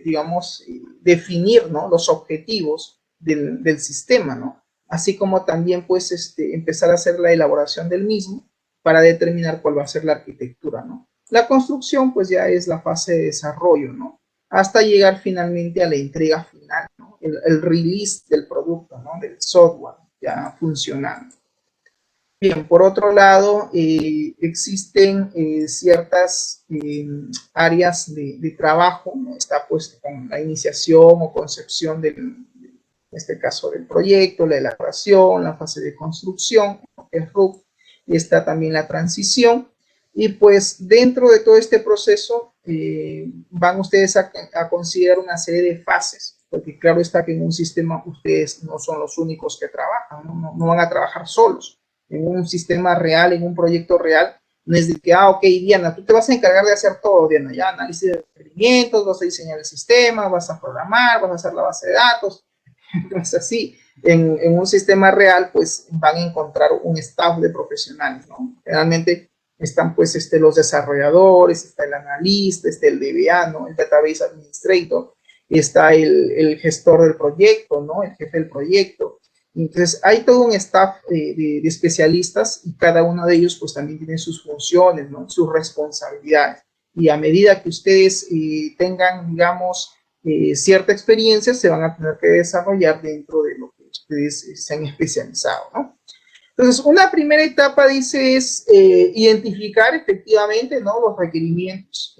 digamos, definir, ¿no? Los objetivos del sistema, ¿no? Así como también pues empezar a hacer la elaboración del mismo para determinar cuál va a ser la arquitectura, ¿no? La construcción pues ya es la fase de desarrollo, ¿no? Hasta llegar finalmente a la entrega final, ¿no? El release del producto, ¿no? Del software ya funcionando. Bien, por otro lado, existen ciertas áreas de trabajo, ¿no? Está pues con la iniciación o concepción en este caso del proyecto, la elaboración, la fase de construcción, el RUP, está también la transición, y pues dentro de todo este proceso van ustedes a considerar una serie de fases, porque claro está que en un sistema ustedes no son los únicos que trabajan, no van a trabajar solos. En un sistema real, en un proyecto real, no es de que, ok, Diana, tú te vas a encargar de hacer todo, Diana, ya análisis de requerimientos, vas a diseñar el sistema, vas a programar, vas a hacer la base de datos. Entonces, así, en un sistema real, pues van a encontrar un staff de profesionales, ¿no? Realmente están, pues, los desarrolladores, está el analista, está el DBA, ¿no? El Database Administrator, está el gestor del proyecto, ¿no? El jefe del proyecto. Entonces, hay todo un staff de especialistas y cada uno de ellos, pues, también tiene sus funciones, ¿no? Sus responsabilidades. Y a medida que ustedes tengan, digamos, cierta experiencia, se van a tener que desarrollar dentro de lo que ustedes se han especializado, ¿no? Entonces, una primera etapa, dice, es identificar efectivamente, ¿no? Los requerimientos,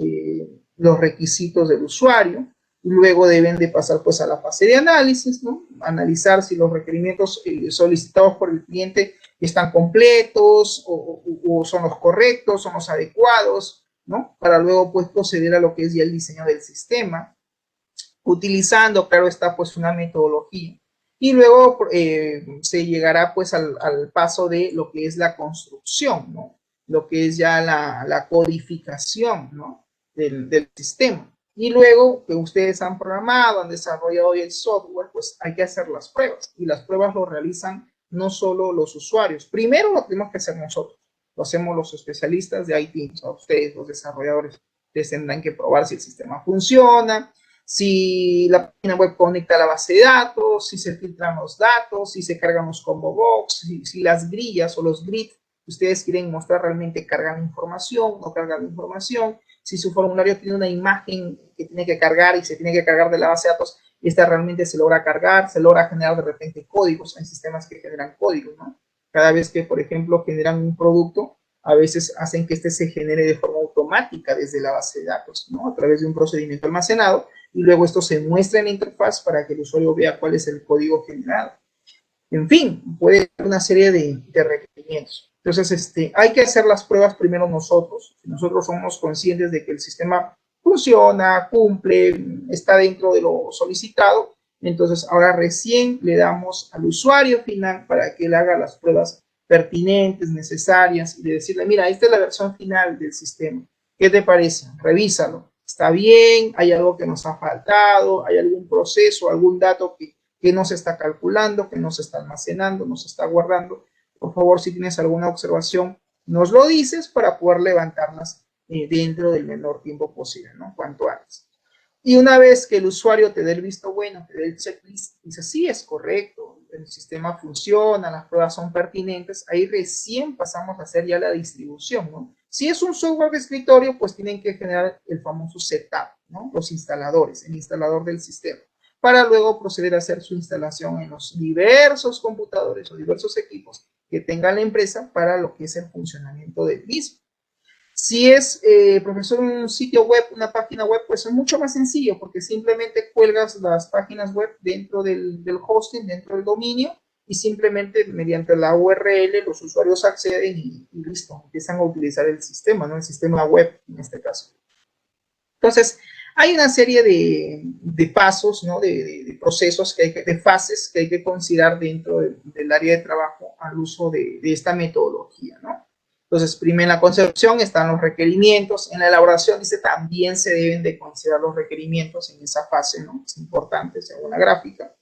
los requisitos del usuario. Luego deben de pasar pues a la fase de análisis, ¿no? Analizar si los requerimientos solicitados por el cliente están completos o son los correctos, son los adecuados, ¿no? Para luego pues proceder a lo que es ya el diseño del sistema, utilizando, claro está, pues una metodología. Y luego se llegará pues al paso de lo que es la construcción, ¿no? Lo que es ya la codificación, ¿no? Del sistema. Y luego que ustedes han programado, han desarrollado el software, pues hay que hacer las pruebas. Y las pruebas lo realizan no solo los usuarios. Primero lo tenemos que hacer nosotros. Lo hacemos los especialistas de IT, o sea, ustedes, los desarrolladores, ustedes tendrán que probar si el sistema funciona, si la página web conecta a la base de datos, si se filtran los datos, si se cargan los combo box, si las grillas o los grids que ustedes quieren mostrar realmente cargan información, no cargan información, si su formulario tiene una imagen que tiene que cargar y se tiene que cargar de la base de datos, y esta realmente se logra cargar, se logra generar de repente códigos, hay sistemas que generan códigos, ¿no? Cada vez que, por ejemplo, generan un producto, a veces hacen que este se genere de forma automática desde la base de datos, ¿no? A través de un procedimiento almacenado, y luego esto se muestra en la interfaz para que el usuario vea cuál es el código generado. En fin, puede haber una serie de requerimientos. Entonces, hay que hacer las pruebas primero nosotros. Si nosotros somos conscientes de que el sistema funciona, cumple, está dentro de lo solicitado, entonces ahora recién le damos al usuario final para que él haga las pruebas pertinentes, necesarias, y de decirle, mira, esta es la versión final del sistema. ¿Qué te parece? Revísalo. ¿Está bien? ¿Hay algo que nos ha faltado? ¿Hay algún proceso, algún dato que no se está calculando, que no se está almacenando, no se está guardando? Por favor, si tienes alguna observación, nos lo dices para poder levantarlas dentro del menor tiempo posible, ¿no? Cuanto antes. Y una vez que el usuario te dé el visto bueno, te dé el checklist, dice, sí, es correcto, el sistema funciona, las pruebas son pertinentes, ahí recién pasamos a hacer ya la distribución, ¿no? Si es un software de escritorio, pues tienen que generar el famoso setup, ¿no? Los instaladores, el instalador del sistema, para luego proceder a hacer su instalación en los diversos computadores o diversos equipos que tenga la empresa para lo que es el funcionamiento del mismo. Si es, profesor, un sitio web, una página web, pues es mucho más sencillo porque simplemente cuelgas las páginas web dentro del hosting, dentro del dominio, y simplemente mediante la URL los usuarios acceden y listo, empiezan a utilizar el sistema, ¿no? El sistema web en este caso. Entonces, hay una serie de pasos, ¿no? De procesos, de fases que hay que considerar dentro del área de trabajo al uso de esta metodología, ¿no? Entonces, primero en la concepción están los requerimientos, en la elaboración dice también se deben de considerar los requerimientos en esa fase, ¿no? Es importante según la gráfica.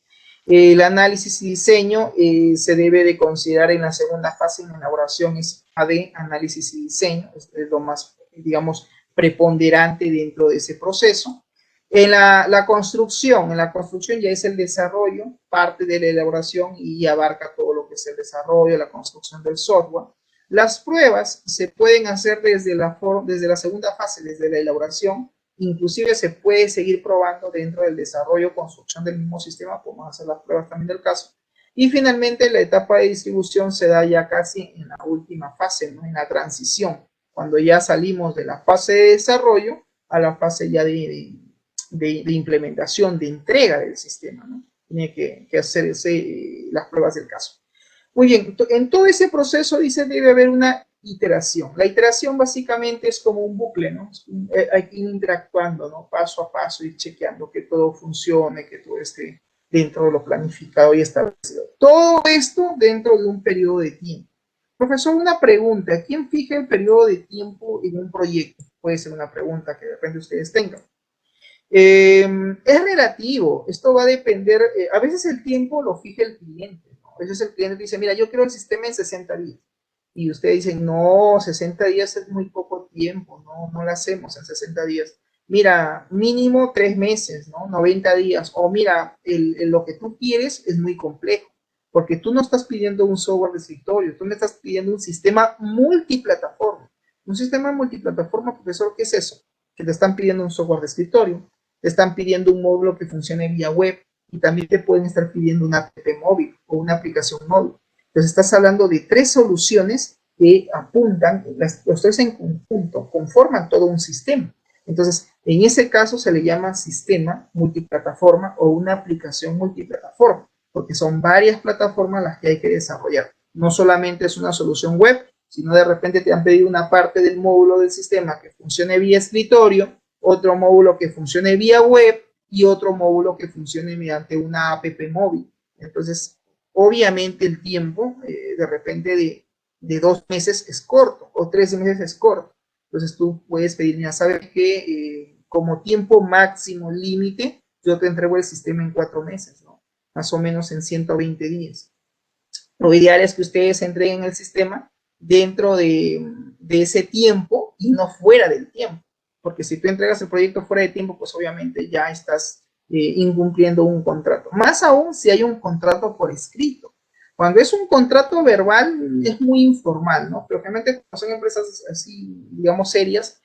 El análisis y diseño se debe de considerar en la segunda fase, en la elaboración es AD, análisis y diseño, es lo más, digamos, preponderante dentro de ese proceso. En la construcción ya es el desarrollo, parte de la elaboración y abarca todo lo que es el desarrollo, la construcción del software. Las pruebas se pueden hacer desde la segunda fase, desde la elaboración, inclusive se puede seguir probando dentro del desarrollo o construcción del mismo sistema, podemos hacer las pruebas también del caso. Y finalmente la etapa de distribución se da ya casi en la última fase, ¿no? En la transición, cuando ya salimos de la fase de desarrollo a la fase ya de implementación, de entrega del sistema, ¿no? Tiene que hacerse las pruebas del caso. Muy bien, en todo ese proceso dice debe haber una iteración. La iteración básicamente es como un bucle, ¿no? Hay que ir interactuando, ¿no? Paso a paso y chequeando que todo funcione, que todo esté dentro de lo planificado y establecido. Todo esto dentro de un periodo de tiempo. Profesor, una pregunta. ¿Quién fija el periodo de tiempo en un proyecto? Puede ser una pregunta que de repente ustedes tengan. Es relativo. Esto va a depender. A veces el tiempo lo fija el cliente, ¿no? A veces el cliente dice, mira, yo quiero el sistema en 60 días. Y ustedes dicen, no, 60 días es muy poco tiempo, no lo hacemos en 60 días. Mira, mínimo 3 meses, ¿no? 90 días. O mira, lo que tú quieres es muy complejo, porque tú no estás pidiendo un software de escritorio, tú me estás pidiendo un sistema multiplataforma. Un sistema multiplataforma, profesor, ¿qué es eso? Que te están pidiendo un software de escritorio, te están pidiendo un módulo que funcione vía web y también te pueden estar pidiendo una app móvil o una aplicación móvil. Entonces estás hablando de 3 soluciones que apuntan, los 3 en conjunto, conforman todo un sistema. Entonces, en ese caso se le llama sistema multiplataforma o una aplicación multiplataforma, porque son varias plataformas las que hay que desarrollar. No solamente es una solución web, sino de repente te han pedido una parte del módulo del sistema que funcione vía escritorio, otro módulo que funcione vía web y otro módulo que funcione mediante una app móvil. Entonces, obviamente el tiempo de repente de 2 meses es corto o 3 meses es corto. Entonces tú puedes pedir, ya sabes que como tiempo máximo límite, yo te entrego el sistema en 4 meses, ¿no? Más o menos en 120 días. Lo ideal es que ustedes entreguen el sistema dentro de ese tiempo y no fuera del tiempo. Porque si tú entregas el proyecto fuera de tiempo, pues obviamente ya estás incumpliendo un contrato. Más aún si hay un contrato por escrito. Cuando es un contrato verbal es muy informal, ¿no? Pero realmente cuando son empresas así, digamos, serias,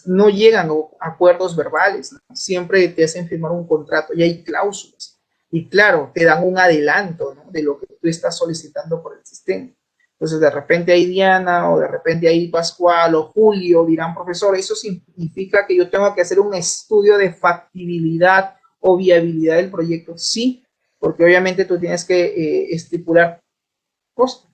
no llegan a acuerdos verbales, ¿no? Siempre te hacen firmar un contrato y hay cláusulas. Y claro, te dan un adelanto, ¿no? De lo que tú estás solicitando por el sistema. Entonces, de repente ahí Diana, o de repente ahí Pascual, o Julio dirán, profesor, eso significa que yo tengo que hacer un estudio de factibilidad o viabilidad del proyecto. Sí, porque obviamente tú tienes que estipular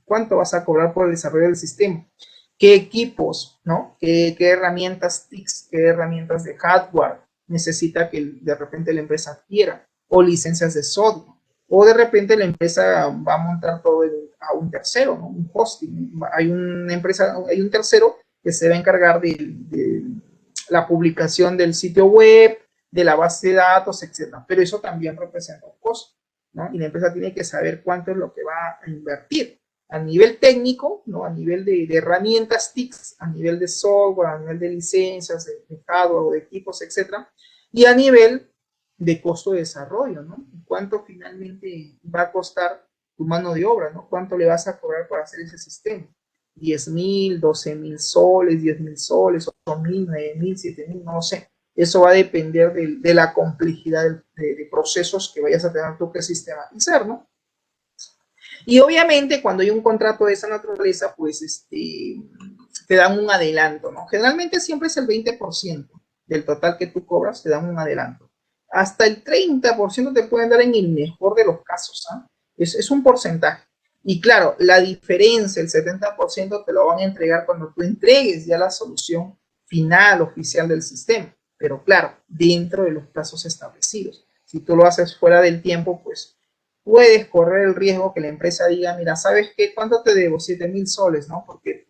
cuánto vas a cobrar por el desarrollo del sistema, qué equipos, ¿no? ¿Qué herramientas TICs, qué herramientas de hardware necesita que de repente la empresa adquiera, o licencias de software, o de repente la empresa va a montar todo a un tercero, ¿no? Un hosting. Hay una empresa, hay un tercero que se va a encargar de la publicación del sitio web, de la base de datos, etcétera. Pero eso también representa un costo, ¿no? Y la empresa tiene que saber cuánto es lo que va a invertir a nivel técnico, ¿no? A nivel de herramientas TICs, a nivel de software, a nivel de licencias, de hardware o de equipos, etcétera, y a nivel de costo de desarrollo, ¿no? ¿Cuánto finalmente va a costar tu mano de obra, ¿no? ¿Cuánto le vas a cobrar para hacer ese sistema? 10,000, 12,000 soles, 10,000 soles, 8,000, 9,000, 7,000, no sé. Eso va a depender de la complejidad de procesos que vayas a tener tú que sistematizar, ¿no? Y obviamente cuando hay un contrato de esa naturaleza, pues te dan un adelanto, ¿no? Generalmente siempre es el 20% del total que tú cobras, te dan un adelanto. Hasta el 30% te pueden dar en el mejor de los casos, ¿ah? Es un porcentaje. Y claro, la diferencia, el 70%, te lo van a entregar cuando tú entregues ya la solución final, oficial del sistema. Pero claro, dentro de los plazos establecidos. Si tú lo haces fuera del tiempo, pues puedes correr el riesgo que la empresa diga, mira, ¿sabes qué? ¿Cuánto te debo? 7.000 soles, ¿no? Porque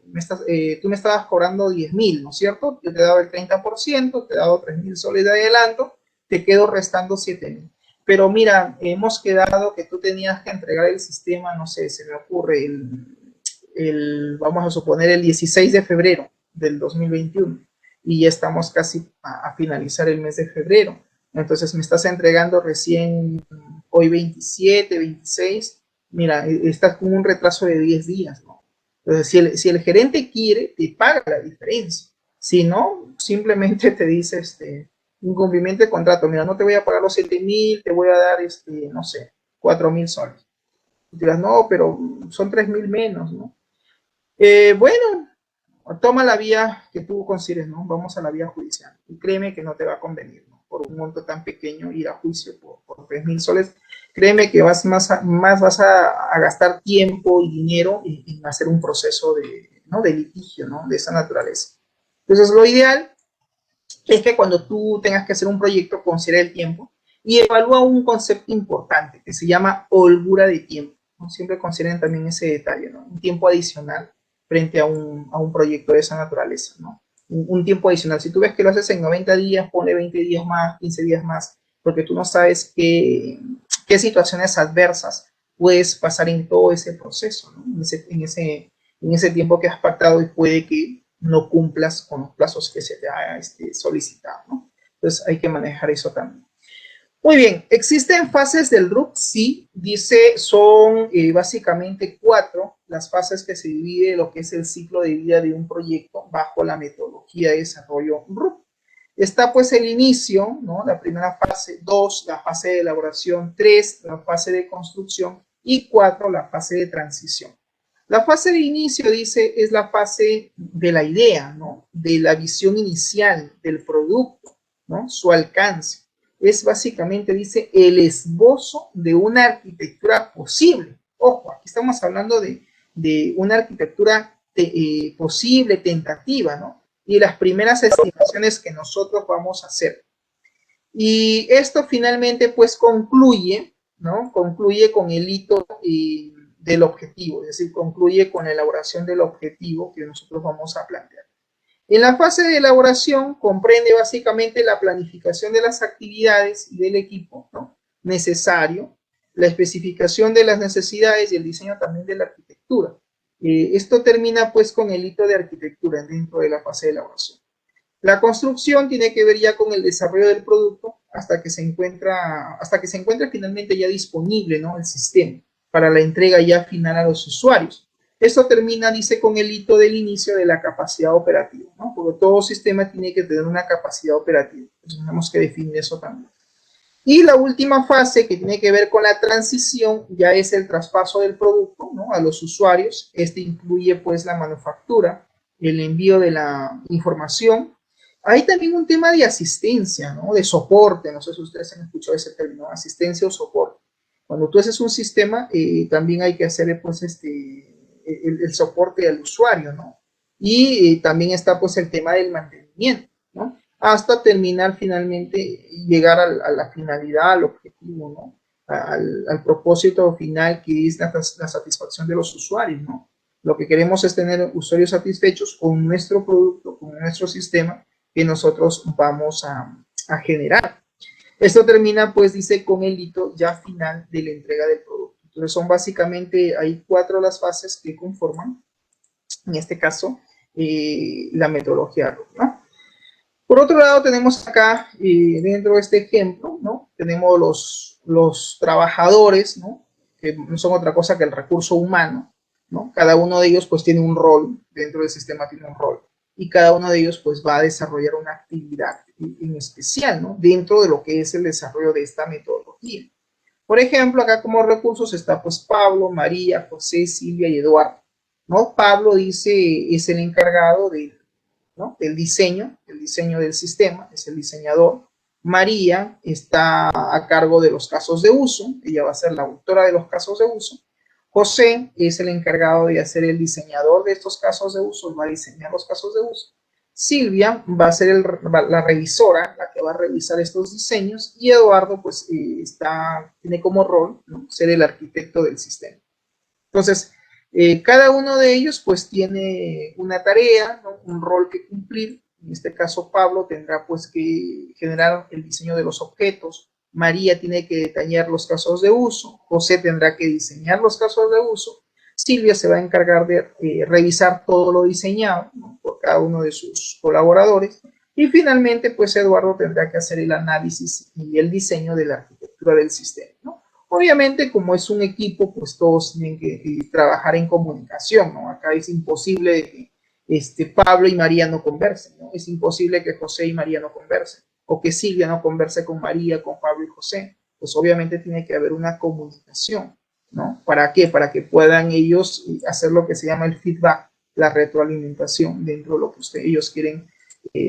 tú me estabas cobrando 10.000, ¿no es cierto? Yo te he dado el 30%, te he dado 3.000 soles de adelanto, te quedo restando 7.000. Pero mira, hemos quedado que tú tenías que entregar el sistema, no sé, se me ocurre, vamos a suponer, el 16 de febrero del 2021 y ya estamos casi a finalizar el mes de febrero. Entonces me estás entregando recién hoy 27, 26, mira, estás con un retraso de 10 días, ¿no? Entonces, si el gerente quiere, te paga la diferencia. Si no, simplemente te dice incumplimiento de contrato. Mira, no te voy a pagar los 7.000, te voy a dar, no sé, 4.000 soles. Y dirás, no, pero son 3.000 menos, ¿no? Bueno, toma la vía que tú consideres, ¿no? Vamos a la vía judicial. Y créeme que no te va a convenir, ¿no? Por un monto tan pequeño ir a juicio por 3.000 soles. Créeme que vas más vas a gastar tiempo y dinero en hacer un proceso ¿no? de litigio, ¿no? De esa naturaleza. Entonces, lo ideal es que cuando tú tengas que hacer un proyecto, considere el tiempo y evalúa un concepto importante que se llama holgura de tiempo, ¿no? Siempre consideren también ese detalle, ¿no? Un tiempo adicional frente a un proyecto de esa naturaleza, ¿no? Un tiempo adicional. Si tú ves que lo haces en 90 días, ponle 20 días más, 15 días más, porque tú no sabes qué situaciones adversas puedes pasar en todo ese proceso, ¿no? En ese tiempo que has pactado y puede que no cumplas con los plazos que se te ha solicitado, ¿no? Entonces hay que manejar eso también. Muy bien, ¿existen fases del RUP? Sí, dice, son básicamente 4 las fases que se divide lo que es el ciclo de vida de un proyecto bajo la metodología de desarrollo RUP. Está pues el inicio, ¿no? La primera fase, 2, la fase de elaboración, 3, la fase de construcción y 4, la fase de transición. La fase de inicio, dice, es la fase de la idea, ¿no? De la visión inicial del producto, ¿no? Su alcance. Es básicamente, dice, el esbozo de una arquitectura posible. Ojo, aquí estamos hablando de una arquitectura posible, tentativa, ¿no? Y las primeras estimaciones que nosotros vamos a hacer. Y esto finalmente, pues, concluye, ¿no? Concluye con el hito del objetivo, es decir, concluye con la elaboración del objetivo que nosotros vamos a plantear. En la fase de elaboración comprende básicamente la planificación de las actividades y del equipo, ¿no? Necesario, la especificación de las necesidades y el diseño también de la arquitectura. Esto termina pues con el hito de arquitectura dentro de la fase de elaboración. La construcción tiene que ver ya con el desarrollo del producto hasta que se encuentra finalmente ya disponible, ¿no? El sistema para la entrega ya final a los usuarios. Esto termina, dice, con el hito del inicio de la capacidad operativa, ¿no? Porque todo sistema tiene que tener una capacidad operativa. Entonces, tenemos que definir eso también. Y la última fase, que tiene que ver con la transición, ya es el traspaso del producto, ¿no? A los usuarios. Este incluye, pues, la manufactura, el envío de la información. Hay también un tema de asistencia, ¿no? De soporte. No sé si ustedes han escuchado ese término, asistencia o soporte. Cuando tú haces un sistema, también hay que hacer, pues, el soporte al usuario, ¿no? Y también está, pues, el tema del mantenimiento, ¿no? Hasta terminar finalmente, llegar a la finalidad, al objetivo, ¿no? Al propósito final, que es la satisfacción de los usuarios, ¿no? Lo que queremos es tener usuarios satisfechos con nuestro producto, con nuestro sistema que nosotros vamos a generar. Esto termina, pues, dice, con el hito ya final de la entrega del producto. Entonces, son básicamente, hay 4 las fases que conforman, en este caso, la metodología RUP, ¿no? Por otro lado, tenemos acá, dentro de este ejemplo, ¿no? Tenemos los trabajadores, ¿no? Que no son otra cosa que el recurso humano, ¿no? Cada uno de ellos, pues, tiene un rol, dentro del sistema tiene un rol, y cada uno de ellos, pues, va a desarrollar una actividad en especial, ¿no? Dentro de lo que es el desarrollo de esta metodología. Por ejemplo, acá como recursos está, pues, Pablo, María, José, Silvia y Eduardo, ¿no? Pablo, dice, es el encargado ¿no? del diseño del sistema, es el diseñador. María está a cargo de los casos de uso, ella va a ser la autora de los casos de uso. José es el encargado de hacer el diseñador de estos casos de uso, va a diseñar los casos de uso. Silvia va a ser la revisora, la que va a revisar estos diseños, y Eduardo pues tiene como rol, ¿no?, ser el arquitecto del sistema. Entonces, cada uno de ellos pues tiene una tarea, ¿no?, un rol que cumplir. En este caso Pablo tendrá pues que generar el diseño de los objetos, María tiene que detallar los casos de uso, José tendrá que diseñar los casos de uso, Silvia se va a encargar de revisar todo lo diseñado, ¿no?, por cada uno de sus colaboradores, y finalmente pues Eduardo tendrá que hacer el análisis y el diseño de la arquitectura del sistema, ¿no? Obviamente, como es un equipo, pues todos tienen que trabajar en comunicación, ¿no? Acá es imposible que Pablo y María no conversen, ¿no? Es imposible que José y María no conversen, o que Silvia no converse con María, con Pablo y José. Pues obviamente tiene que haber una comunicación, ¿no? ¿Para qué? Para que puedan ellos hacer lo que se llama el feedback, la retroalimentación dentro de lo que ellos quieren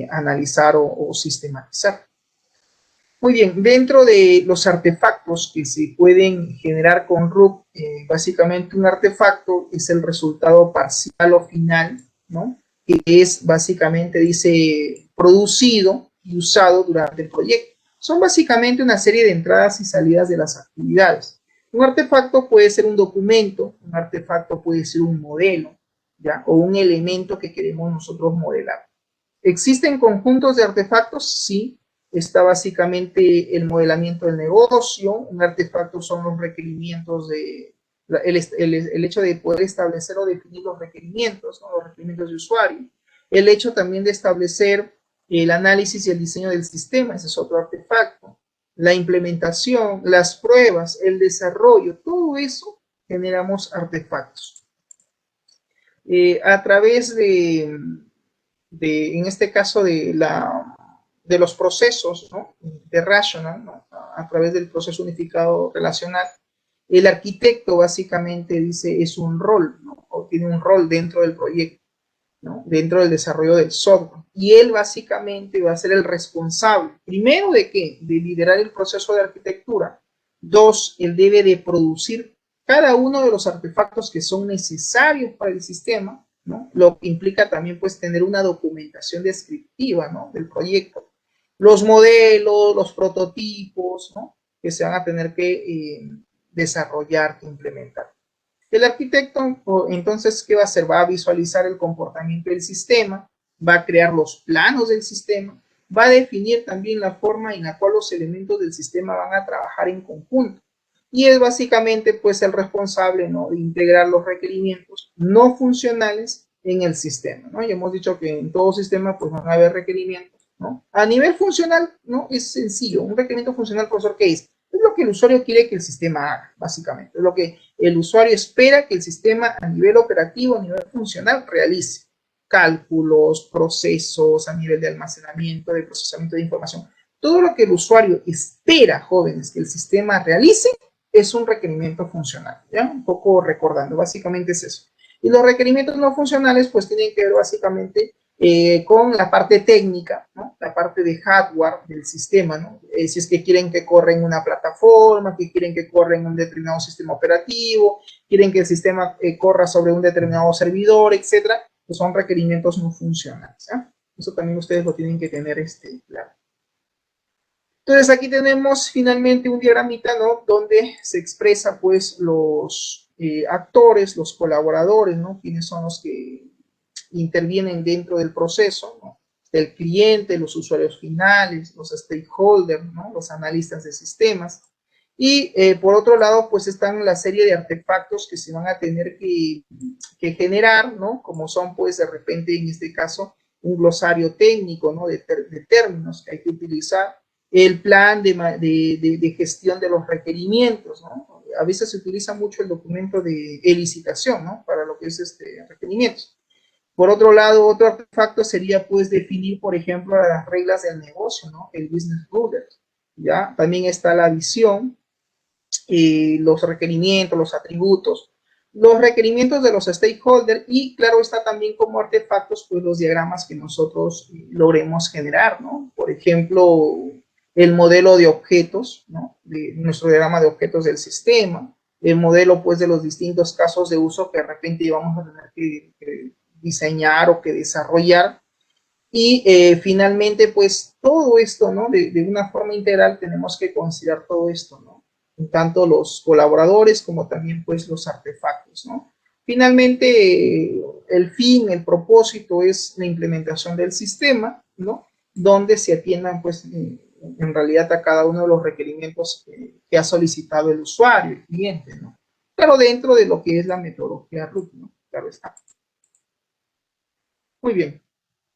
analizar o sistematizar. Muy bien, dentro de los artefactos que se pueden generar con RUB, básicamente un artefacto es el resultado parcial o final, ¿no?, que es básicamente, dice, producido y usado durante el proyecto. Son básicamente una serie de entradas y salidas de las actividades. Un artefacto puede ser un documento, un artefacto puede ser un modelo, ¿ya?, o un elemento que queremos nosotros modelar. ¿Existen conjuntos de artefactos? Sí. Está básicamente el modelamiento del negocio. Un artefacto son los requerimientos el hecho de poder establecer o definir los requerimientos, ¿no?, los requerimientos de usuario. El hecho también de establecer el análisis y el diseño del sistema, ese es otro artefacto. La implementación, las pruebas, el desarrollo, todo eso generamos artefactos. A través en este caso de los procesos, ¿no?, de Rational, ¿no?, a través del proceso unificado relacional, el arquitecto básicamente dice es un rol, ¿no?, o tiene un rol dentro del proyecto, ¿no?, dentro del desarrollo del software, y él básicamente va a ser el responsable, primero, ¿de qué? De liderar el proceso de arquitectura. Dos, él debe de producir cada uno de los artefactos que son necesarios para el sistema, ¿no?, lo que implica también pues tener una documentación descriptiva, ¿no?, del proyecto, los modelos, los prototipos, ¿no?, que se van a tener que desarrollar, que implementar. El arquitecto, entonces, ¿qué va a hacer? Va a visualizar el comportamiento del sistema, va a crear los planos del sistema, va a definir también la forma en la cual los elementos del sistema van a trabajar en conjunto. Y es básicamente pues el responsable, ¿no?, de integrar los requerimientos no funcionales en el sistema, ¿no? Ya hemos dicho que en todo sistema pues van a haber requerimientos, ¿no? A nivel funcional, ¿no?, es sencillo. Un requerimiento funcional, profesor, ¿qué es? Es lo que el usuario quiere que el sistema haga, básicamente. Es lo que el usuario espera que el sistema a nivel operativo, a nivel funcional, realice. Cálculos, procesos a nivel de almacenamiento, de procesamiento de información. Todo lo que el usuario espera, jóvenes, que el sistema realice, es un requerimiento funcional, ¿ya? Un poco recordando, básicamente es eso. Y los requerimientos no funcionales, pues tienen que ver básicamente con la parte técnica, ¿no?, la parte de hardware del sistema, ¿no? Si es que quieren que corra en una plataforma, que quieren que corra en un determinado sistema operativo, quieren que el sistema corra sobre un determinado servidor, etcétera, pues son requerimientos no funcionales, ¿ya? Eso también ustedes lo tienen que tener claro. Entonces aquí tenemos finalmente un diagramita, ¿no?, donde se expresa pues los actores, los colaboradores, ¿no?, quienes son los que intervienen dentro del proceso, ¿no?, el cliente, los usuarios finales, los stakeholders, ¿no?, los analistas de sistemas. Y por otro lado, pues están la serie de artefactos que se van a tener que generar, ¿no?, como son pues de repente en este caso un glosario técnico, ¿no?, de términos que hay que utilizar, el plan de gestión de los requerimientos, ¿no? A veces se utiliza mucho el documento de licitación, ¿no?, para lo que es requerimientos. Por otro lado, otro artefacto sería pues definir, por ejemplo, las reglas del negocio, ¿no?, el business rules, ¿ya? También está la visión, los requerimientos, los atributos, los requerimientos de los stakeholders, y claro está también como artefactos pues los diagramas que nosotros logremos generar, ¿no? Por ejemplo, el modelo de objetos, ¿no?, de nuestro diagrama de objetos del sistema, el modelo pues de los distintos casos de uso que de repente vamos a tener que diseñar o que desarrollar, Y finalmente, pues todo esto, ¿no? De una forma integral tenemos que considerar todo esto, ¿no? Tanto los colaboradores como también pues los artefactos, ¿no? Finalmente, el fin, el propósito es la implementación del sistema, ¿no? Donde se atiendan pues en realidad a cada uno de los requerimientos que ha solicitado el usuario, el cliente, ¿no? Pero dentro de lo que es la metodología RUT, ¿no? Claro está. Muy bien.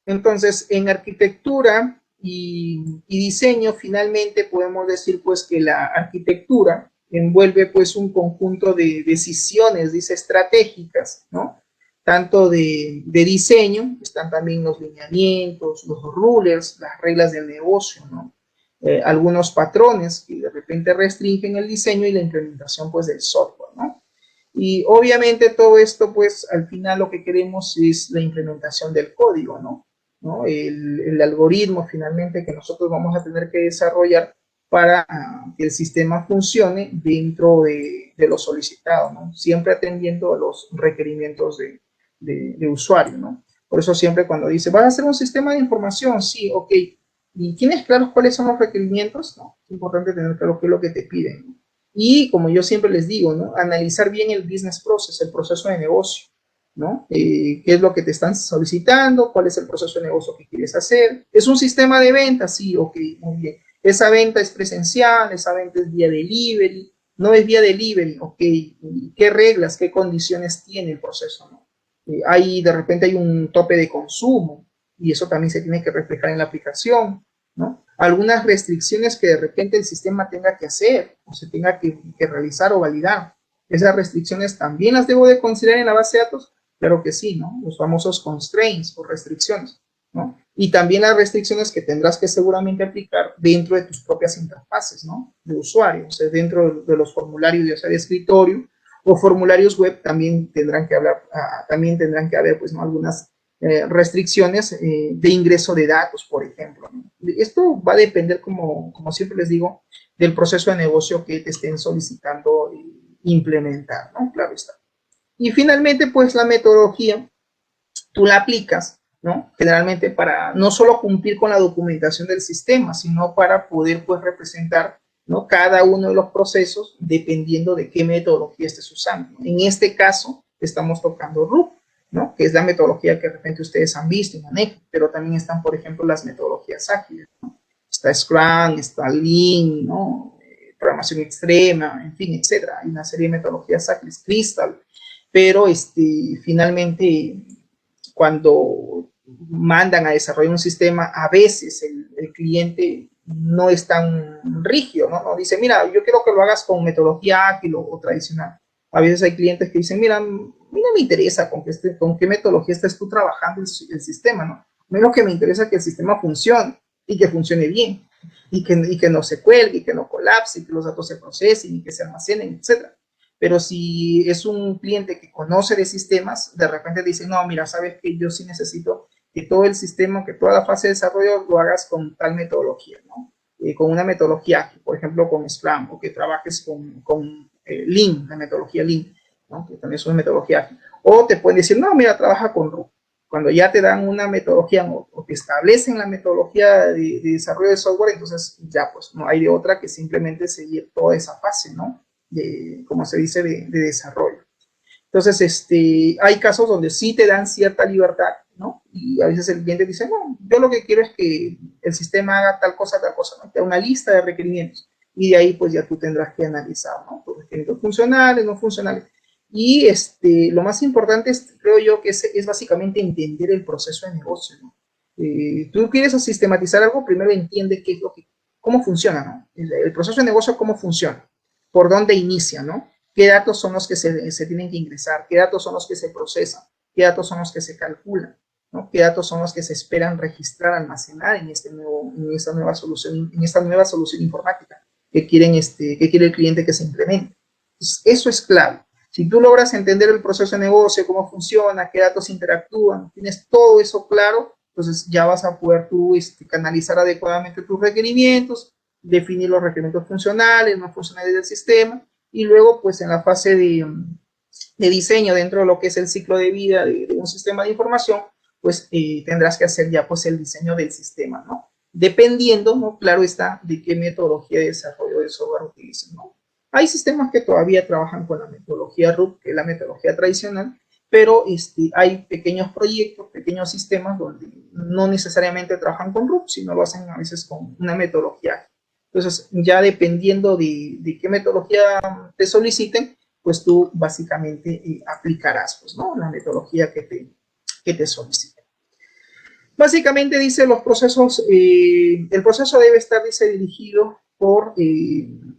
Entonces, en arquitectura y diseño, finalmente podemos decir pues que la arquitectura envuelve pues un conjunto de decisiones, dice, estratégicas, ¿no? Tanto de diseño, están también los lineamientos, los rulers, las reglas del negocio, ¿no? Algunos patrones que de repente restringen el diseño y la implementación pues del software, ¿no? Y obviamente todo esto, pues al final lo que queremos es la implementación del código, ¿no? ¿No? El algoritmo finalmente que nosotros vamos a tener que desarrollar para que el sistema funcione dentro de lo solicitado, ¿no? Siempre atendiendo a los requerimientos de usuario, ¿no? Por eso siempre cuando dice, ¿vas a hacer un sistema de información? Sí, ok. ¿Y tienes claros cuáles son los requerimientos? No, es importante tener claro qué es lo que te piden, ¿no? Y como yo siempre les digo, ¿no? Analizar bien el business process, el proceso de negocio, ¿no? ¿Qué es lo que te están solicitando? ¿Cuál es el proceso de negocio que quieres hacer? ¿Es un sistema de venta? Sí, ok, muy bien. ¿Esa venta es presencial? ¿Esa venta es vía delivery? ¿No es vía delivery? Ok. ¿Qué reglas, qué condiciones tiene el proceso, ¿no? De repente hay un tope de consumo y eso también se tiene que reflejar en la aplicación, ¿no? Algunas restricciones que de repente el sistema tenga que hacer o se tenga que realizar o validar. Esas restricciones también las debo de considerar en la base de datos. Claro que sí, ¿no? Los famosos constraints o restricciones, ¿no? Y también las restricciones que tendrás que seguramente aplicar dentro de tus propias interfaces, ¿no? De usuario, o sea, dentro de los formularios ya sea de escritorio o formularios web también tendrán que hablar, también tendrán que haber, pues, ¿no? Algunas restricciones de ingreso de datos, por ejemplo, ¿no? Esto va a depender, como siempre les digo, del proceso de negocio que te estén solicitando implementar, ¿no? Claro está. Y finalmente, pues la metodología, tú la aplicas, ¿no? Generalmente para no solo cumplir con la documentación del sistema, sino para poder, pues, representar, ¿no? Cada uno de los procesos dependiendo de qué metodología estés usando. En este caso, estamos tocando RUP, ¿no? Que es la metodología que de repente ustedes han visto y manejan, pero también están, por ejemplo, las metodologías ágiles, ¿no? Está Scrum, está Lean, ¿no? Programación extrema, en fin, etcétera. Hay una serie de metodologías ágiles, Crystal, pero finalmente cuando mandan a desarrollar un sistema, a veces el cliente no es tan rígido, ¿no? No dice, mira, yo quiero que lo hagas con metodología ágil o tradicional. A veces hay clientes que dicen, mira, a mí no me interesa con qué metodología estás tú trabajando el sistema, ¿no? A mí lo que me interesa es que el sistema funcione y que funcione bien y que no se cuelgue, y que no colapse, y que los datos se procesen y que se almacenen, etcétera. Pero si es un cliente que conoce de sistemas, de repente dice, no, mira, sabes que yo sí necesito que todo el sistema, que toda la fase de desarrollo lo hagas con tal metodología, ¿no? Con una metodología ágil, por ejemplo, con Scrum, o que trabajes con Lean, la metodología Lean, ¿no? Que también es una metodología ágil. O te pueden decir, no, mira, trabaja con RUP. Cuando ya te dan una metodología o te establecen la metodología de desarrollo de software, entonces ya pues no hay de otra que simplemente seguir toda esa fase, ¿no? Como se dice, de desarrollo. Entonces, hay casos donde sí te dan cierta libertad, ¿no? Y a veces el cliente dice, no, yo lo que quiero es que el sistema haga tal cosa, ¿no? Te da una lista de requerimientos y de ahí pues ya tú tendrás que analizar, ¿no? Los requerimientos funcionales, no funcionales. Y lo más importante es, creo yo, que es básicamente entender el proceso de negocio, ¿no? Tú quieres sistematizar algo, primero entiende qué es cómo funciona, ¿no? El proceso de negocio, cómo funciona, por dónde inicia, ¿no? ¿Qué datos son los que se tienen que ingresar? ¿Qué datos son los que se procesan? ¿Qué datos son los que se calculan? ¿No? ¿Qué datos son los que se esperan registrar, almacenar en esta nueva solución informática que quiere el cliente que se implemente? Entonces, eso es clave. Si tú logras entender el proceso de negocio, cómo funciona, qué datos interactúan, tienes todo eso claro, entonces ya vas a poder tú canalizar adecuadamente tus requerimientos, definir los requerimientos funcionales, no funcionales del sistema, y luego pues en la fase de diseño dentro de lo que es el ciclo de vida de un sistema de información, pues tendrás que hacer ya pues el diseño del sistema, ¿no? Dependiendo, ¿no? Claro está, de qué metodología de desarrollo de software utilicen, ¿no? Hay sistemas que todavía trabajan con la metodología RUP, que es la metodología tradicional, pero hay pequeños proyectos, pequeños sistemas donde no necesariamente trabajan con RUP, sino lo hacen a veces con una metodología. Entonces, ya dependiendo de qué metodología te soliciten, pues tú básicamente aplicarás, pues, ¿no? La metodología que te soliciten. Básicamente dice los procesos, el proceso debe estar, dice, dirigido por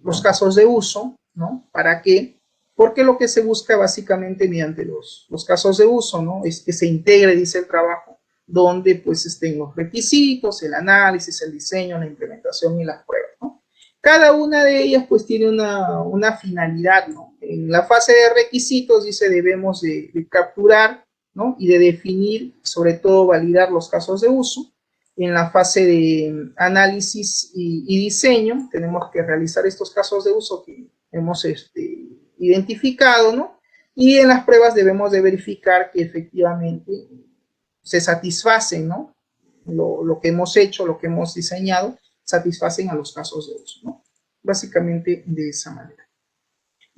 los casos de uso, ¿no? ¿Para qué? Porque lo que se busca básicamente mediante los casos de uso, ¿no? Es que se integre, dice el trabajo, donde pues estén los requisitos, el análisis, el diseño, la implementación y las pruebas, ¿no? Cada una de ellas pues tiene una finalidad, ¿no? En la fase de requisitos dice debemos de capturar, ¿no? Y de definir, sobre todo validar los casos de uso. En la fase de análisis y diseño tenemos que realizar estos casos de uso que hemos identificado, ¿no? Y en las pruebas debemos de verificar que efectivamente se satisfacen, ¿no? Lo que hemos hecho, lo que hemos diseñado, satisfacen a los casos de uso, ¿no? Básicamente de esa manera.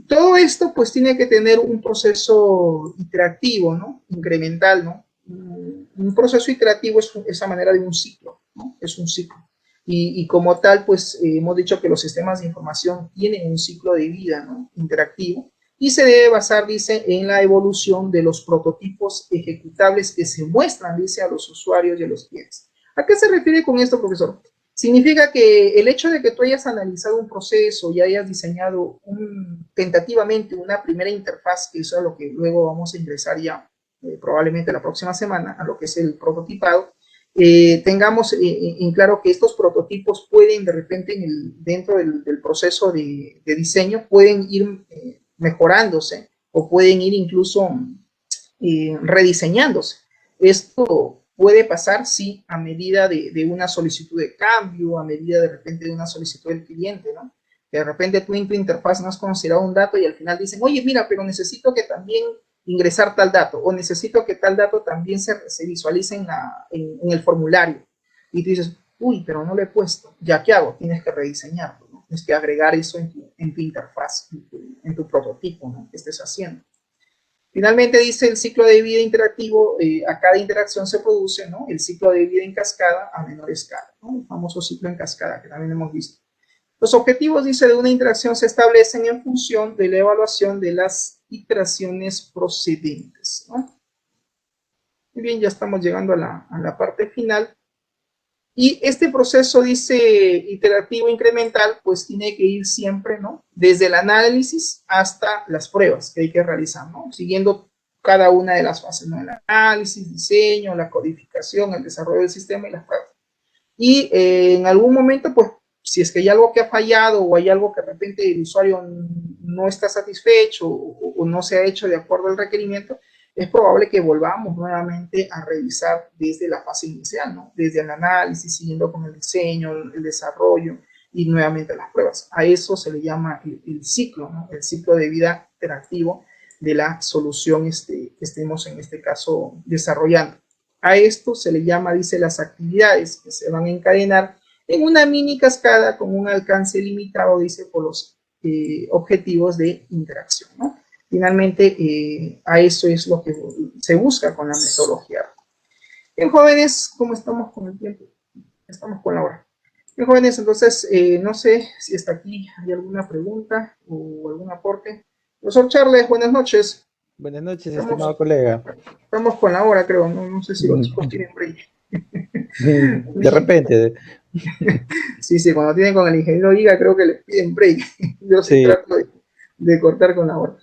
Todo esto pues tiene que tener un proceso iterativo, ¿no? Incremental, ¿no? Un proceso iterativo es esa manera de un ciclo, ¿no? Es un ciclo. Y como tal, pues hemos dicho que los sistemas de información tienen un ciclo de vida, ¿no? Interactivo, y se debe basar, dice, en la evolución de los prototipos ejecutables que se muestran, dice, a los usuarios y a los clientes. ¿A qué se refiere con esto, profesor? Significa que el hecho de que tú hayas analizado un proceso y hayas diseñado tentativamente una primera interfaz, que eso es lo que luego vamos a ingresar ya probablemente la próxima semana, a lo que es el prototipado, tengamos en claro que estos prototipos pueden de repente dentro del proceso de diseño, pueden ir mejorándose o pueden ir incluso rediseñándose. Esto puede pasar, sí, a medida de una solicitud de cambio, a medida de repente de una solicitud del cliente, ¿no? Que de repente tú en tu interfaz no has considerado un dato y al final dicen, oye, mira, pero necesito que también ingresar tal dato, o necesito que tal dato también se visualice en el formulario. Y tú dices, uy, pero no lo he puesto, ¿ya qué hago? Tienes que rediseñarlo, ¿no? Tienes que agregar eso en tu interfaz, en tu prototipo, ¿no? Que estés haciendo. Finalmente dice el ciclo de vida interactivo, a cada interacción se produce, ¿no? El ciclo de vida en cascada a menor escala, ¿no? El famoso ciclo en cascada que también hemos visto. Los objetivos, dice, de una interacción se establecen en función de la evaluación de las iteraciones procedentes, ¿no? Muy bien, ya estamos llegando a la parte final. Y este proceso, dice, iterativo incremental, pues tiene que ir siempre, ¿no? Desde el análisis hasta las pruebas que hay que realizar, ¿no? Siguiendo cada una de las fases, ¿no? El análisis, diseño, la codificación, el desarrollo del sistema y las pruebas. Y en algún momento, pues, si es que hay algo que ha fallado o hay algo que de repente el usuario no está satisfecho o no se ha hecho de acuerdo al requerimiento, es probable que volvamos nuevamente a revisar desde la fase inicial, ¿no? Desde el análisis, siguiendo con el diseño, el desarrollo y nuevamente las pruebas. A eso se le llama el ciclo, ¿no? El ciclo de vida interactivo de la solución que estemos en este caso desarrollando. A esto se le llama, dice, las actividades que se van a encadenar en una mini cascada con un alcance limitado, dice, por los objetivos de interacción, ¿no? Finalmente, a eso es lo que se busca con la metodología. Bien, jóvenes, ¿cómo estamos con el tiempo? Estamos con la hora. Bien, jóvenes, entonces, no sé si hasta aquí hay alguna pregunta o algún aporte. Profesor Charles, buenas noches. Buenas noches, estimado colega. Estamos con la hora, creo. No sé si los chicos tienen break. De repente. Sí, cuando tienen con el ingeniero IGA, creo que les piden break. Yo sí trato de cortar con la hora.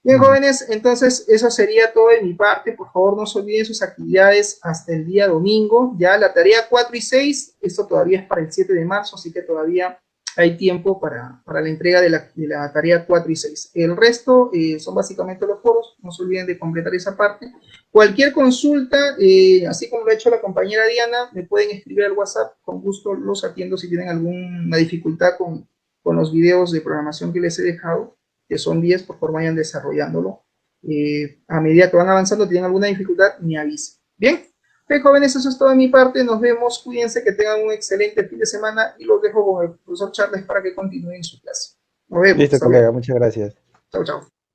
Bien, jóvenes, entonces eso sería todo de mi parte. Por favor, no se olviden sus actividades hasta el día domingo. Ya la tarea 4 y 6, esto todavía es para el 7 de marzo, así que todavía hay tiempo para la entrega de la tarea 4 y 6. El resto son básicamente los foros. No se olviden de completar esa parte. Cualquier consulta, así como lo ha hecho la compañera Diana, me pueden escribir al WhatsApp. Con gusto los atiendo si tienen alguna dificultad con los videos de programación que les he dejado, que son 10, por favor vayan desarrollándolo. A medida que van avanzando, tienen alguna dificultad, me avisen. Bien, Bien, jóvenes, eso es todo de mi parte. Nos vemos. Cuídense, que tengan un excelente fin de semana y los dejo con el profesor Charles para que continúen su clase. Nos vemos. Listo, Hasta luego. colega, muchas gracias. Chao, chao.